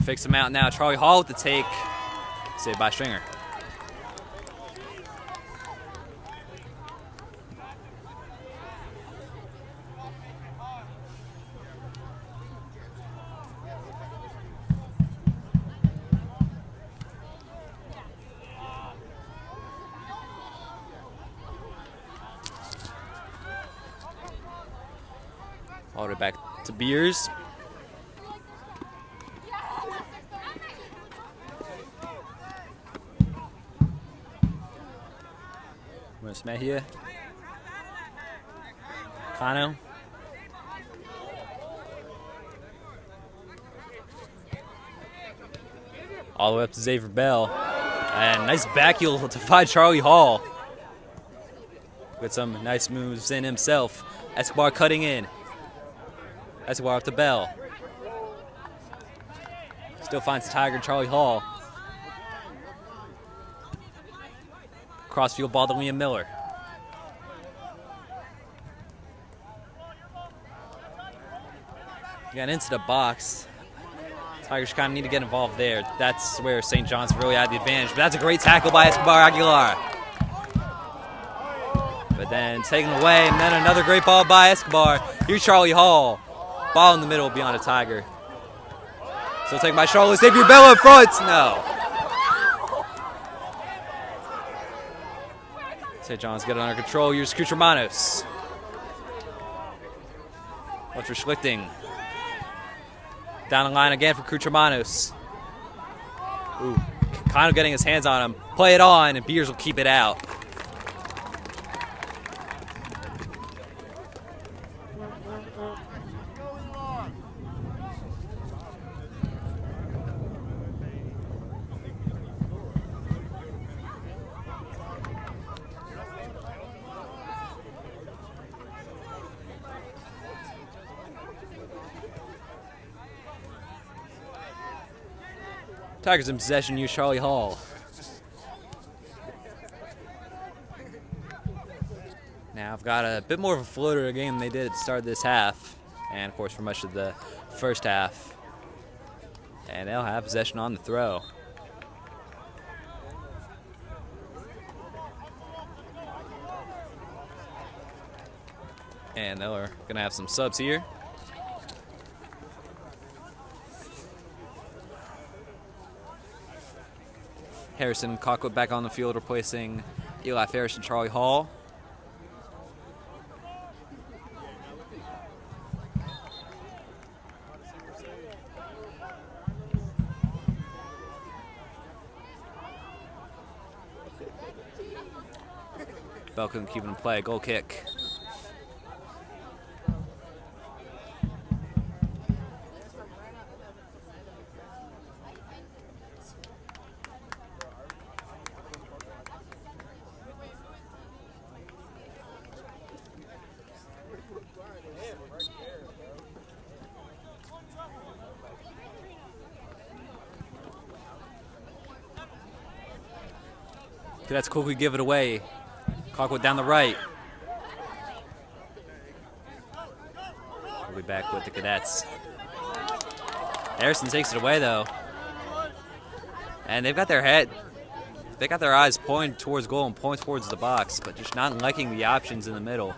Fix him out now. Charlie Hall with the take. Saved by Stringer. All the way back to Beers. Mejia. Kano. All the way up to Xavier Bell. And nice back heel to find Charlie Hall. With some nice moves in himself. Escobar cutting in. Escobar up to Bell. Still finds Tiger Charlie Hall. Crossfield ball to Liam Miller. Got into the box. Tigers kind of need to get involved there. That's where St. John's really had the advantage. But that's a great tackle by Escobar Aguilar. But then taken away, and then another great ball by Escobar. Here's Charlie Hall. Ball in the middle beyond a Tiger. So taken by Charlotte. Xavier Bell up front. No. St. John's got it under control. Here's Cutramanos. Watch for Schlichting. Down the line again for Cutramanos. Ooh, kind of getting his hands on him. Play it on, and Beers will keep it out. Tigers in possession near Charlie Hall. Now I've got a bit more of a floater game than they did at the start of this half, and of course for much of the first half. And they'll have possession on the throw. And they're going to have some subs here. Harrison Cockwood back on the field, replacing Eli Ferris and Charlie Hall. Bell couldn't keep it in play. Goal kick. Cadets quickly give it away. Cockwood down the right. We'll be back with the Cadets. Harrison takes it away though. And they've got their eyes pointed towards goal and pointed towards the box, but just not liking the options in the middle.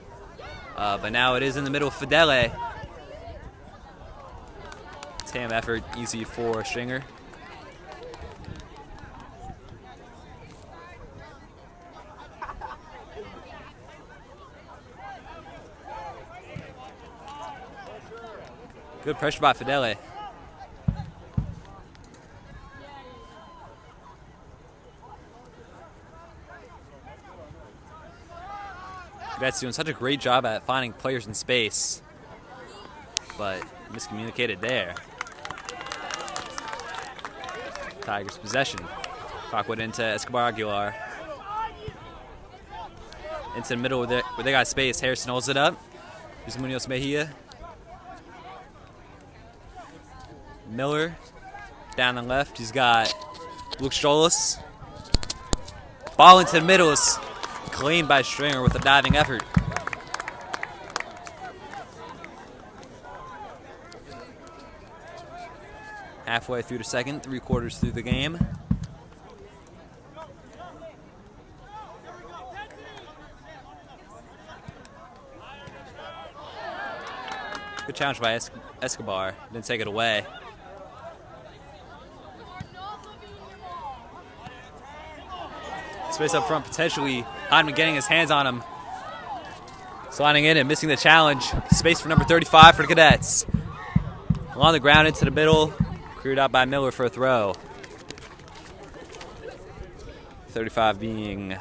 But now it is in the middle of Fidele. Tam effort, easy for Stringer. Good pressure by Fidele. Cadets doing such a great job at finding players in space, but miscommunicated there. Tigers possession. Cockwood into Escobar Aguilar. Into the middle where they got space. Harrison holds it up. Here's Munoz Mejia. Miller down the left. He's got Luke Stolas. Ball into the middle is cleaned by Stringer with a diving effort. Halfway through the second, 3/4 through the game. Good challenge by Escobar. Didn't take it away. Space up front, potentially Hyman getting his hands on him. Sliding in and missing the challenge. Space for number 35 for the Cadets. Along the ground into the middle. Cleared out by Miller for a throw. 35 being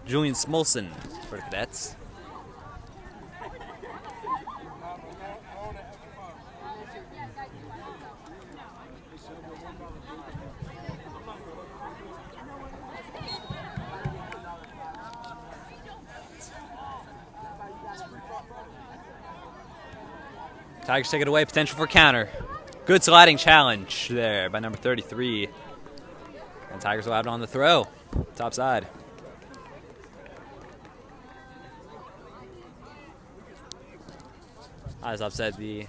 Julian Smolson for the Cadets. Tigers take it away, potential for counter. Good sliding challenge there by number 33. And Tigers will have it on the throw, top side. As I've said, the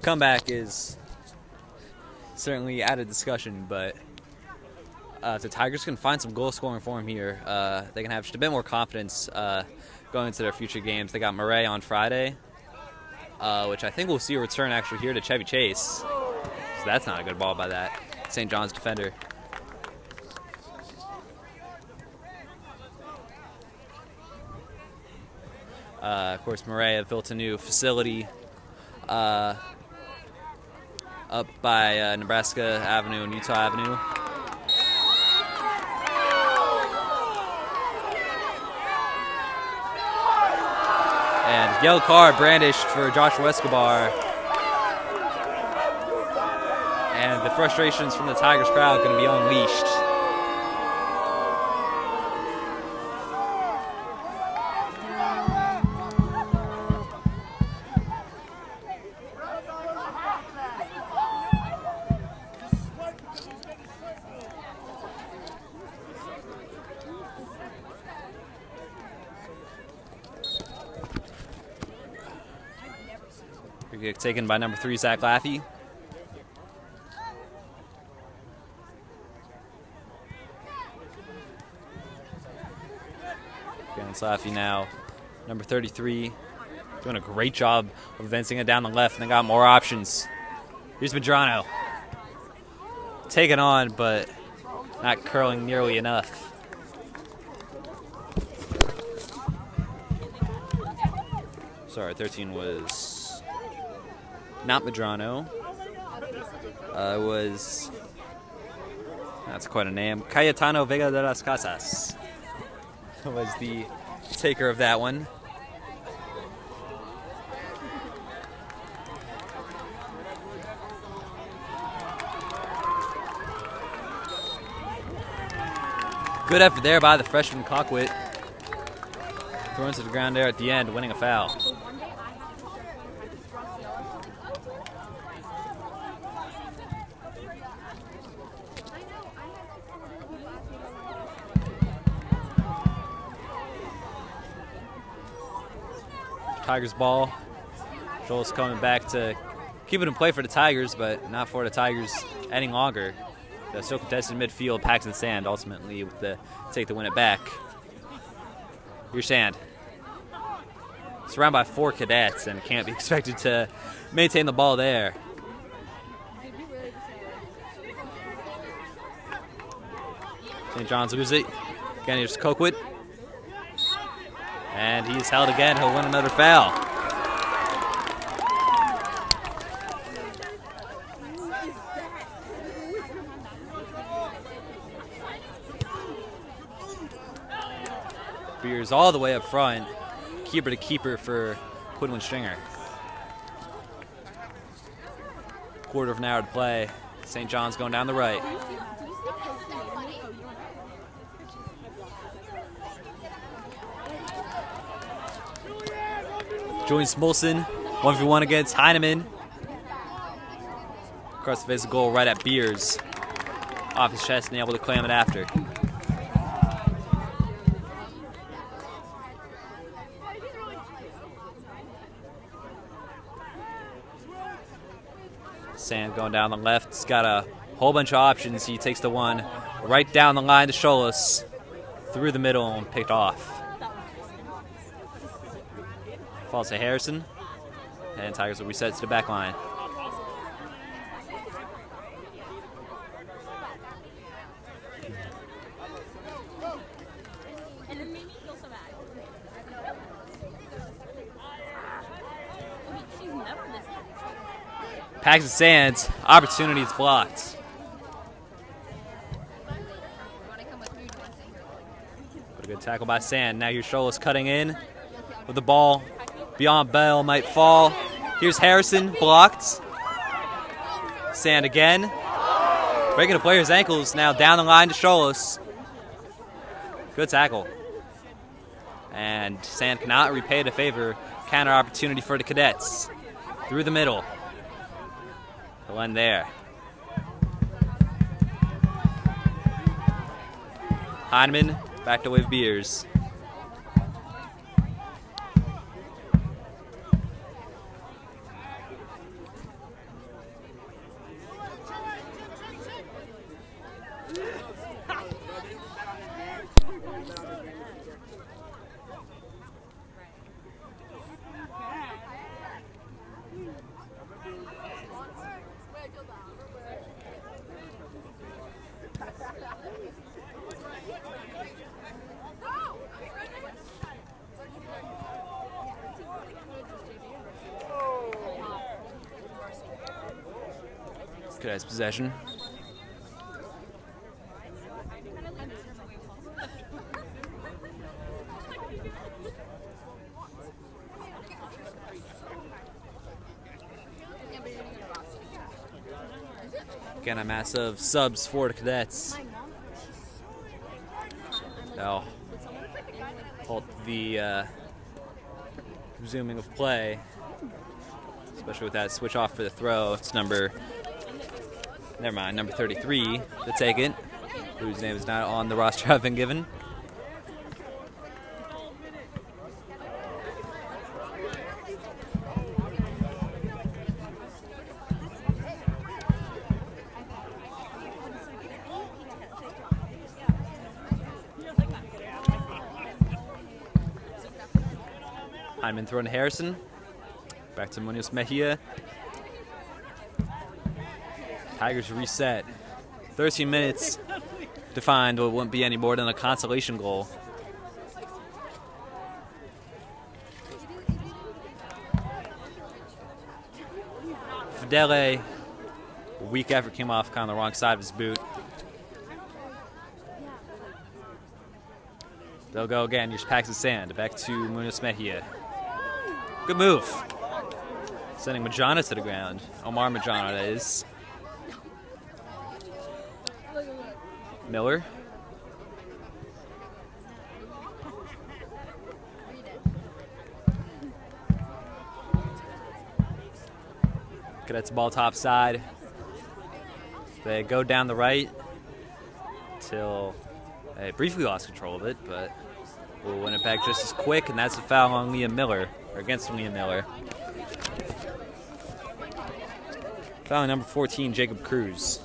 comeback is certainly out of discussion, but if the Tigers can find some goal scoring form here, they can have just a bit more confidence going into their future games. They got Murray on Friday. Which I think we'll see a return actually here to Chevy Chase. So that's not a good ball by that St. John's defender. Of course, Murray have built a new facility up by Nebraska Avenue and Utah Avenue. And yellow card brandished for Joshua Escobar. And the frustrations from the Tigers crowd going to be unleashed. Free kick taken by number 3, Zach Laffey. Again, it's Laffey now. Number 33, doing a great job of advancing it down the left, and they got more options. Here's Medrano. Taken on, but not curling nearly enough. Sorry, 13 was not Medrano. It was, that's quite a name, Cayetano Vega de las Casas was the taker of that one. Good effort there by the freshman Colquitt. Thrown to the ground there at the end, winning a foul. Tigers ball. Joel's coming back to keep it in play for the Tigers, but not for the Tigers any longer. The still contested midfield, Paxton Sand ultimately with the take to win it back. Here's Sand. Surrounded by 4 cadets and can't be expected to maintain the ball there. St. John's loses it. Again, here's Colquitt. And he's held again. He'll win another foul. Beers all the way up front. Keeper to keeper for Quinlan Stringer. Quarter of an hour to play. St. John's going down the right. Julian Smolson, 1v1 against Heineman. Across the face of goal right at Beers. Off his chest and able to claim it after. Sand going down the left. He's got a whole bunch of options. He takes the one right down the line to Scholas. Through the middle and picked off. Falls to Harrison. And Tigers will reset to the back line. Paxton Sands, opportunities blocked. But a good tackle by Sand. Now here's Scholas cutting in with the ball. Beyond Bell might fall. Here's Harrison, blocked. Sand again. Breaking a player's ankles, now down the line to Scholas. Good tackle. And Sand cannot repay the favor. Counter opportunity for the cadets. Through the middle. He'll end there. Heineman back to Wave Beers. Cadets possession. Again, a massive subs for the cadets. Now, halt the resuming of play, especially with that switch off for the throw. It's number 33 to take it, whose name is not on the roster I've been given. Hyman throwing to Harrison. Back to Munoz Mejia. Tigers reset. 13 minutes to find what wouldn't be any more than a consolation goal. Fidele, a weak effort, came off kind of the wrong side of his boot. They'll go again, just packs the sand. Back to Munoz Mejia. Good move. Sending Majana to the ground. Omar Majana, that is. Miller. Cadets ball top side. They go down the right till they briefly lost control of it, but we'll win it back just as quick, and that's a foul on Liam Miller, or against Liam Miller. Foul number 14, Jacob Cruz.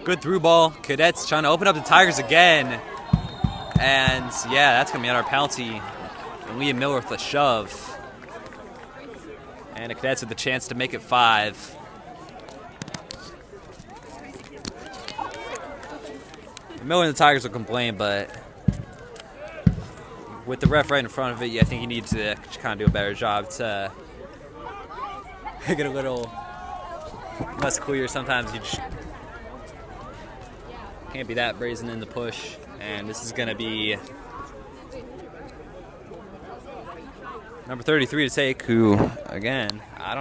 Good through ball. Cadets trying to open up the Tigers again. And yeah, that's going to be on our penalty. And Liam Miller with a shove. And the Cadets with the chance to make it 5. Miller and the Tigers will complain, but with the ref right in front of it, yeah, I think you need to kind of do a better job to make it a little less clear. Sometimes you just can't be that brazen in the push, and this is going to be number 33 to take, who again, I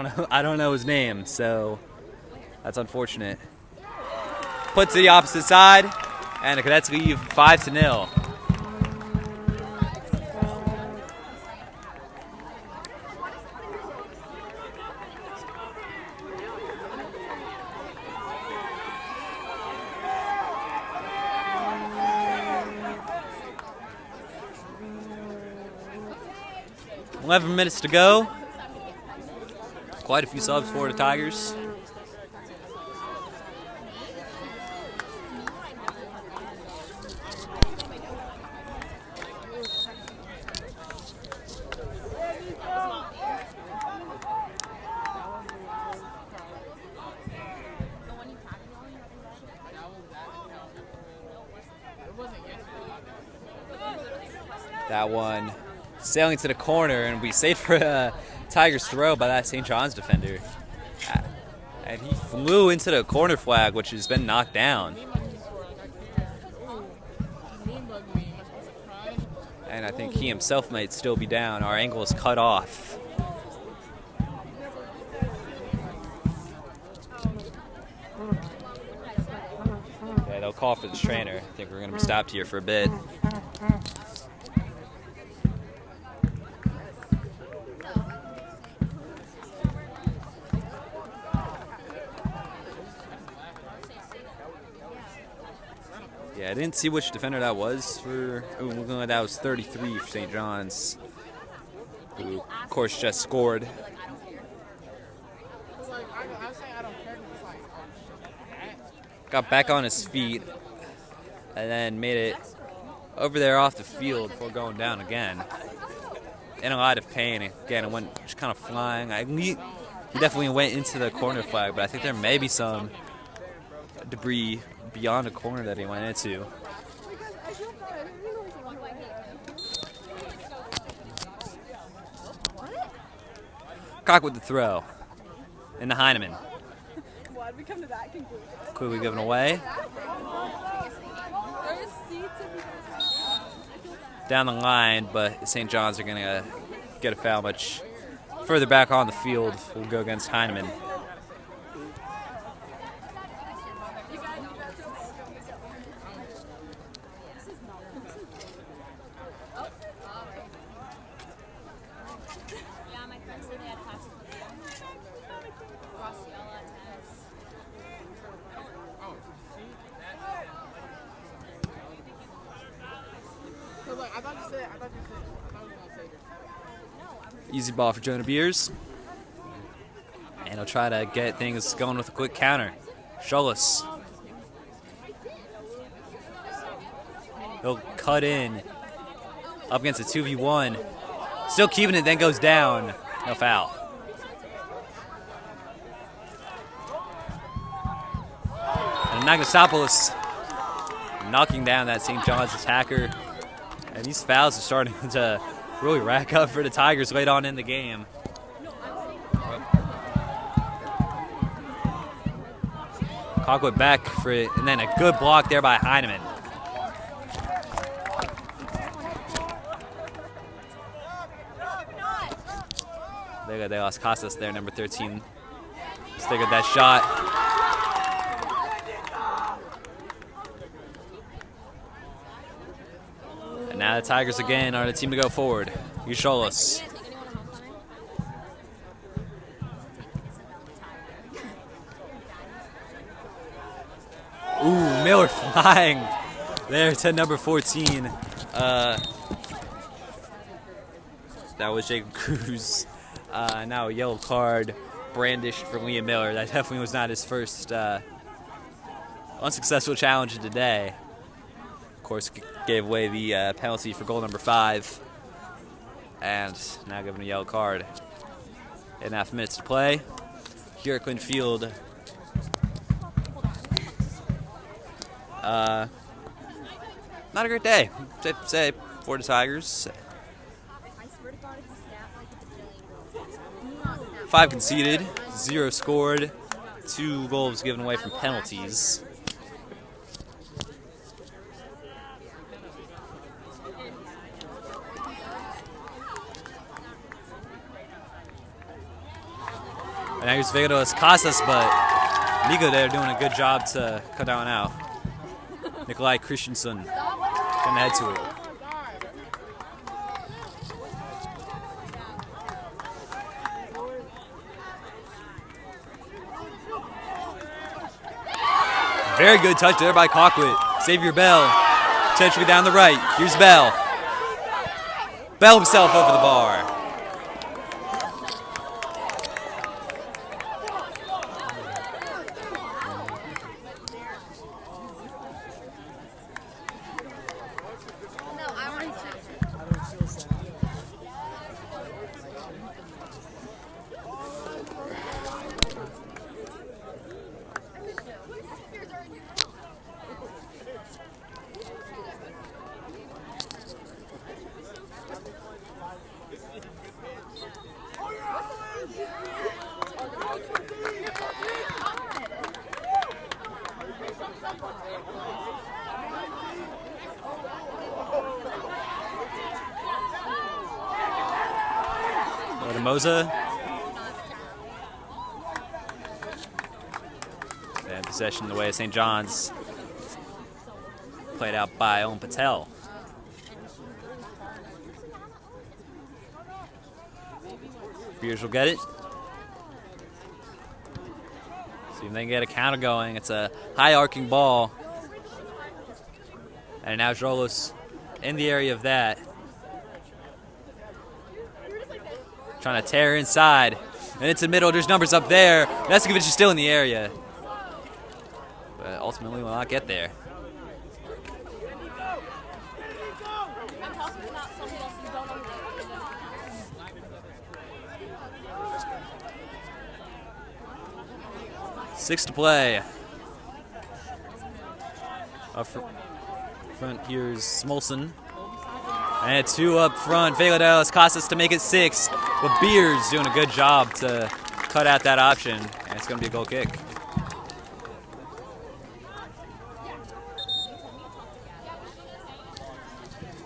don't know his name, so that's unfortunate. Put to the opposite side, and the Cadets leave 5-0. $11 minutes to go. Quite a few subs for the Tigers. That one sailing to the corner, and we saved for a Tigers throw by that St. John's defender. And he flew into the corner flag, which has been knocked down. And I think he himself might still be down. Our angle is cut off. Yeah, they'll call for the trainer. I think we're going to be stopped here for a bit. Yeah, I didn't see which defender that was for. Oh, looking like that was 33 for St. John's, who, of course, just scored. Got back on his feet, and then made it over there off the field before going down again. In a lot of pain. Again, it went just kind of flying. He definitely went into the corner flag, but I think there may be some debris beyond the corner that he went into. Cock with the throw. Into Heineman. Why'd we come to that conclusion? Quickly given away. There's seats Down the line, but St. John's are going to get a foul much further back on the field. We'll go against Heineman. Easy ball for Jonah Beers. And he'll try to get things going with a quick counter. Scholas. He'll cut in up against a 2v1. Still keeping it, then goes down. No foul. And Nagasopoulos knocking down that St. John's attacker. And these fouls are starting to really rack up for the Tigers late on in the game. Colquitt back for it, and then a good block there by Heineman. They lost Casas there, number 13. Stick at that shot. And now the Tigers again are the team to go forward. Scholas. Ooh, Miller flying there to number 14. That was Jacob Cruz. Now a yellow card brandished for Liam Miller. That definitely was not his first unsuccessful challenge of the day. Of course, gave away the penalty for goal number 5. And now given a yellow card. 8.5 minutes to play here at Quinn Field. Not a great day, safe to say, for the Tigers. 5 conceded, 0 scored, 2 goals given away from penalties. And now here's Vegados Casas, but Nico there doing a good job to cut that one out. Nikolai Christensen can head to it. Very good touch there by Colquitt. Xavier Bell, potentially down the right. Here's Bell. Bell himself over the bar. Moza. And possession the way of St. John's. Played out by Owen Patel. Beers will get it. See if they can get a counter going. It's a high arcing ball. And now Scholas in the area of that. Trying to tear inside. And it's in the middle. There's numbers up there. Neskovic is still in the area. But ultimately will not get there. Six to play. Up front here's Smolson. And 2 up front. Vegados Casas to make it 6. But Beers doing a good job to cut out that option. And it's going to be a goal kick.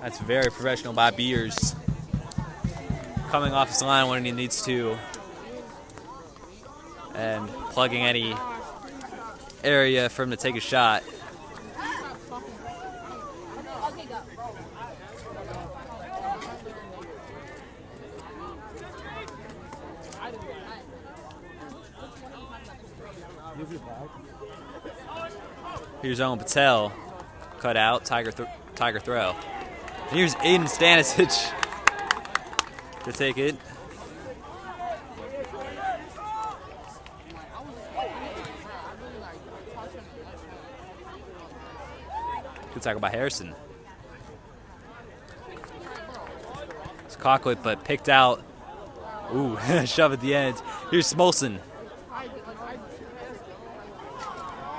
That's very professional by Beers. Coming off his line when he needs to. And plugging any area for him to take a shot. Here's Owen Patel, cut out, Tiger throw. And here's Aiden Stanisic to take it. Good tackle by Harrison. It's Colquitt, but picked out. Ooh, shove at the end. Here's Smolson.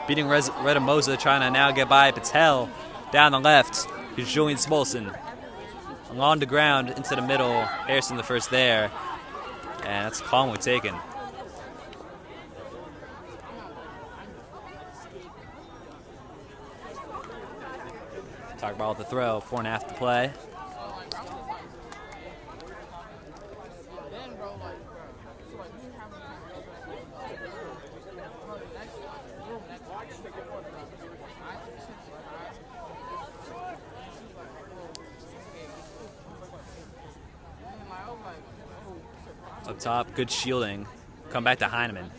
Beating Redamosa, trying to now get by Patel. Down the left. Here's Julian Smolson. Along the ground into the middle. Harrison the first there. And that's calmly taken. Talk about the throw. 4.5 to play. Up top, good shielding. Come back to Heineman.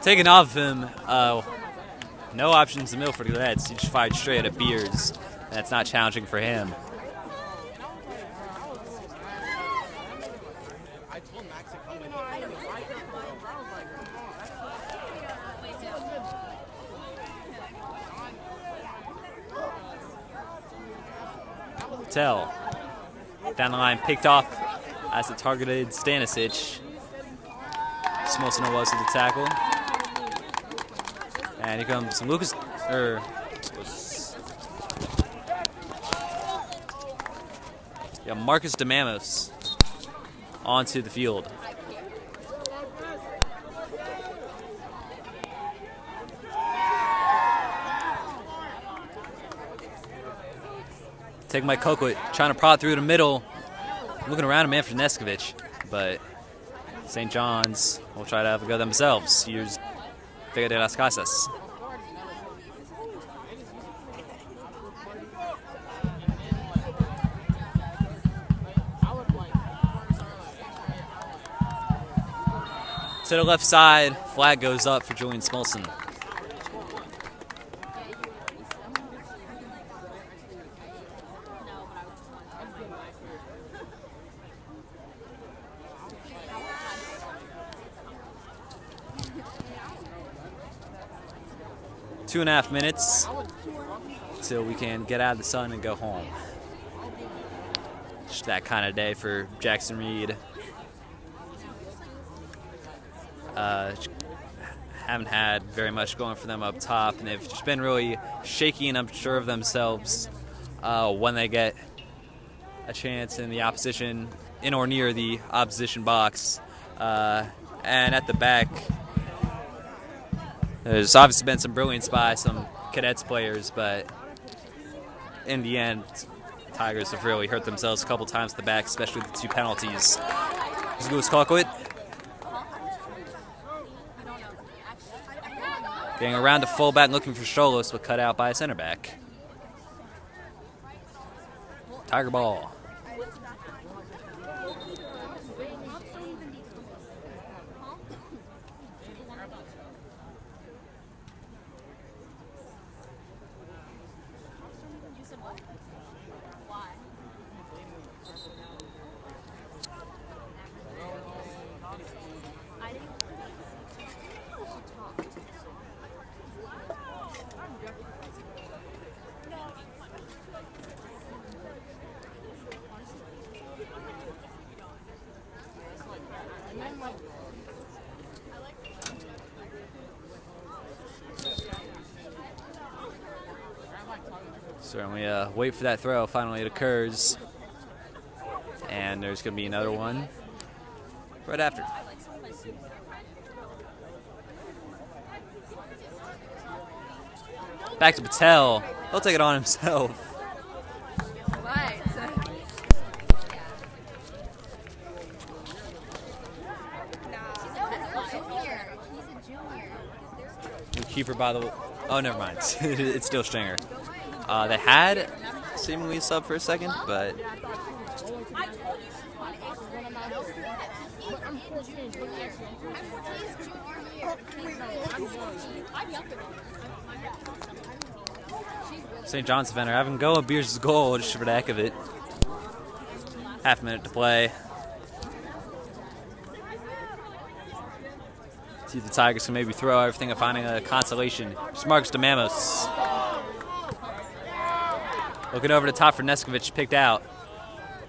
Taken off of him, no options in the middle for the Reds. He just fired straight at Beers. That's not challenging for him. Patel down the line, picked off as it targeted Stanisic. Smolson was with the tackle. And here comes Lucas, Marcus DeMamos onto the field. Take Mike Colquitt, trying to prod through the middle. Looking around a man for Neskovich, but St. John's will try to have a go themselves. Here's Vega de las Casas. To the left side, flag goes up for Julian Smolson. Two and a half minutes till we can get out of the sun and go home. Just that kind of day for Jackson Reed. Haven't had very much going for them up top, and they've just been really shaky and unsure of themselves when they get a chance in the opposition, in or near the opposition box. And at the back, there's obviously been some brilliance by some Cadets players, but in the end, Tigers have really hurt themselves a couple times at the back, especially with the two penalties. Here's Lewis Colquitt. Getting around to fullback, looking for Scholos, but cut out by a center back. Tiger ball. So we wait for that throw. Finally, it occurs. And there's going to be another one right after. Back to Patel. He'll take it on himself. Keeper by the... Oh, never mind. It's still Stringer. They had seemingly sub for a second, but... St. John's defender having go of Beers' goal just for the heck of it. Half a minute to play. See if the Tigers can maybe throw everything and finding a consolation. It's Marcus DeMamos. Looking over the top for Neskovic, picked out.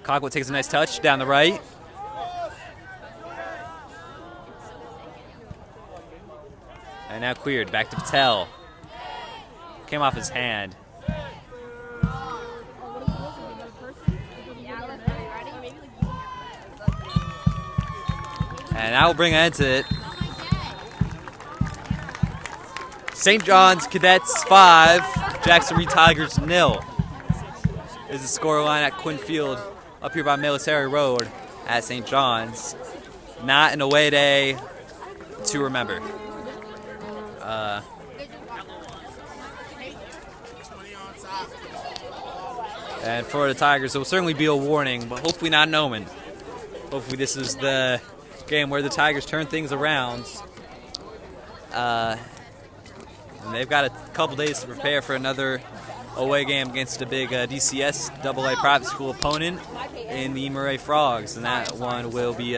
Cockwood takes a nice touch down the right. And now cleared. Back to Patel. Came off his hand. And that will bring an end to it. St. John's Cadets 5, Jackson Reed Tigers 0 is the scoreline at Quinn Field up here by Military Road at St. John's. Not an away day to remember. And for the Tigers, it will certainly be a warning, but hopefully not an omen. Hopefully this is the game where the Tigers turn things around. And they've got a couple days to prepare for another away game against a big DCS AA private school opponent in the Murray Frogs, and that one will be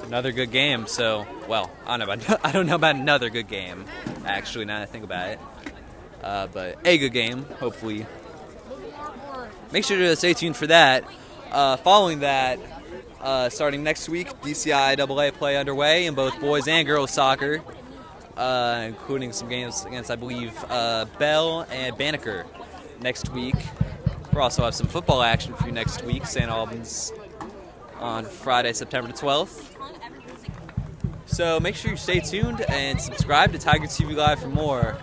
another good game. So, well, I don't know about another good game, actually, now that I think about it. But a good game, hopefully. Make sure to stay tuned for that. Following that, starting next week, DCI AA play underway in both boys and girls soccer, including some games against, I believe, Bell and Banneker next week. We'll also have some football action for you next week, St. Albans on Friday, September 12th. So make sure you stay tuned and subscribe to Tiger TV Live for more.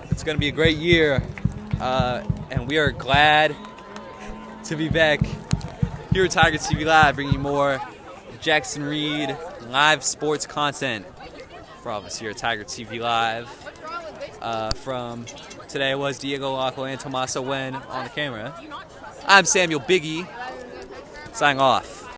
It's going to be a great year, and we are glad to be back here at Tiger TV Live, bringing you more Jackson Reed live sports content for all of us here at Tiger TV Live. From today was Diego Lacqua and Tommaso Wen on the camera. I'm Samuel Biggie, signing off.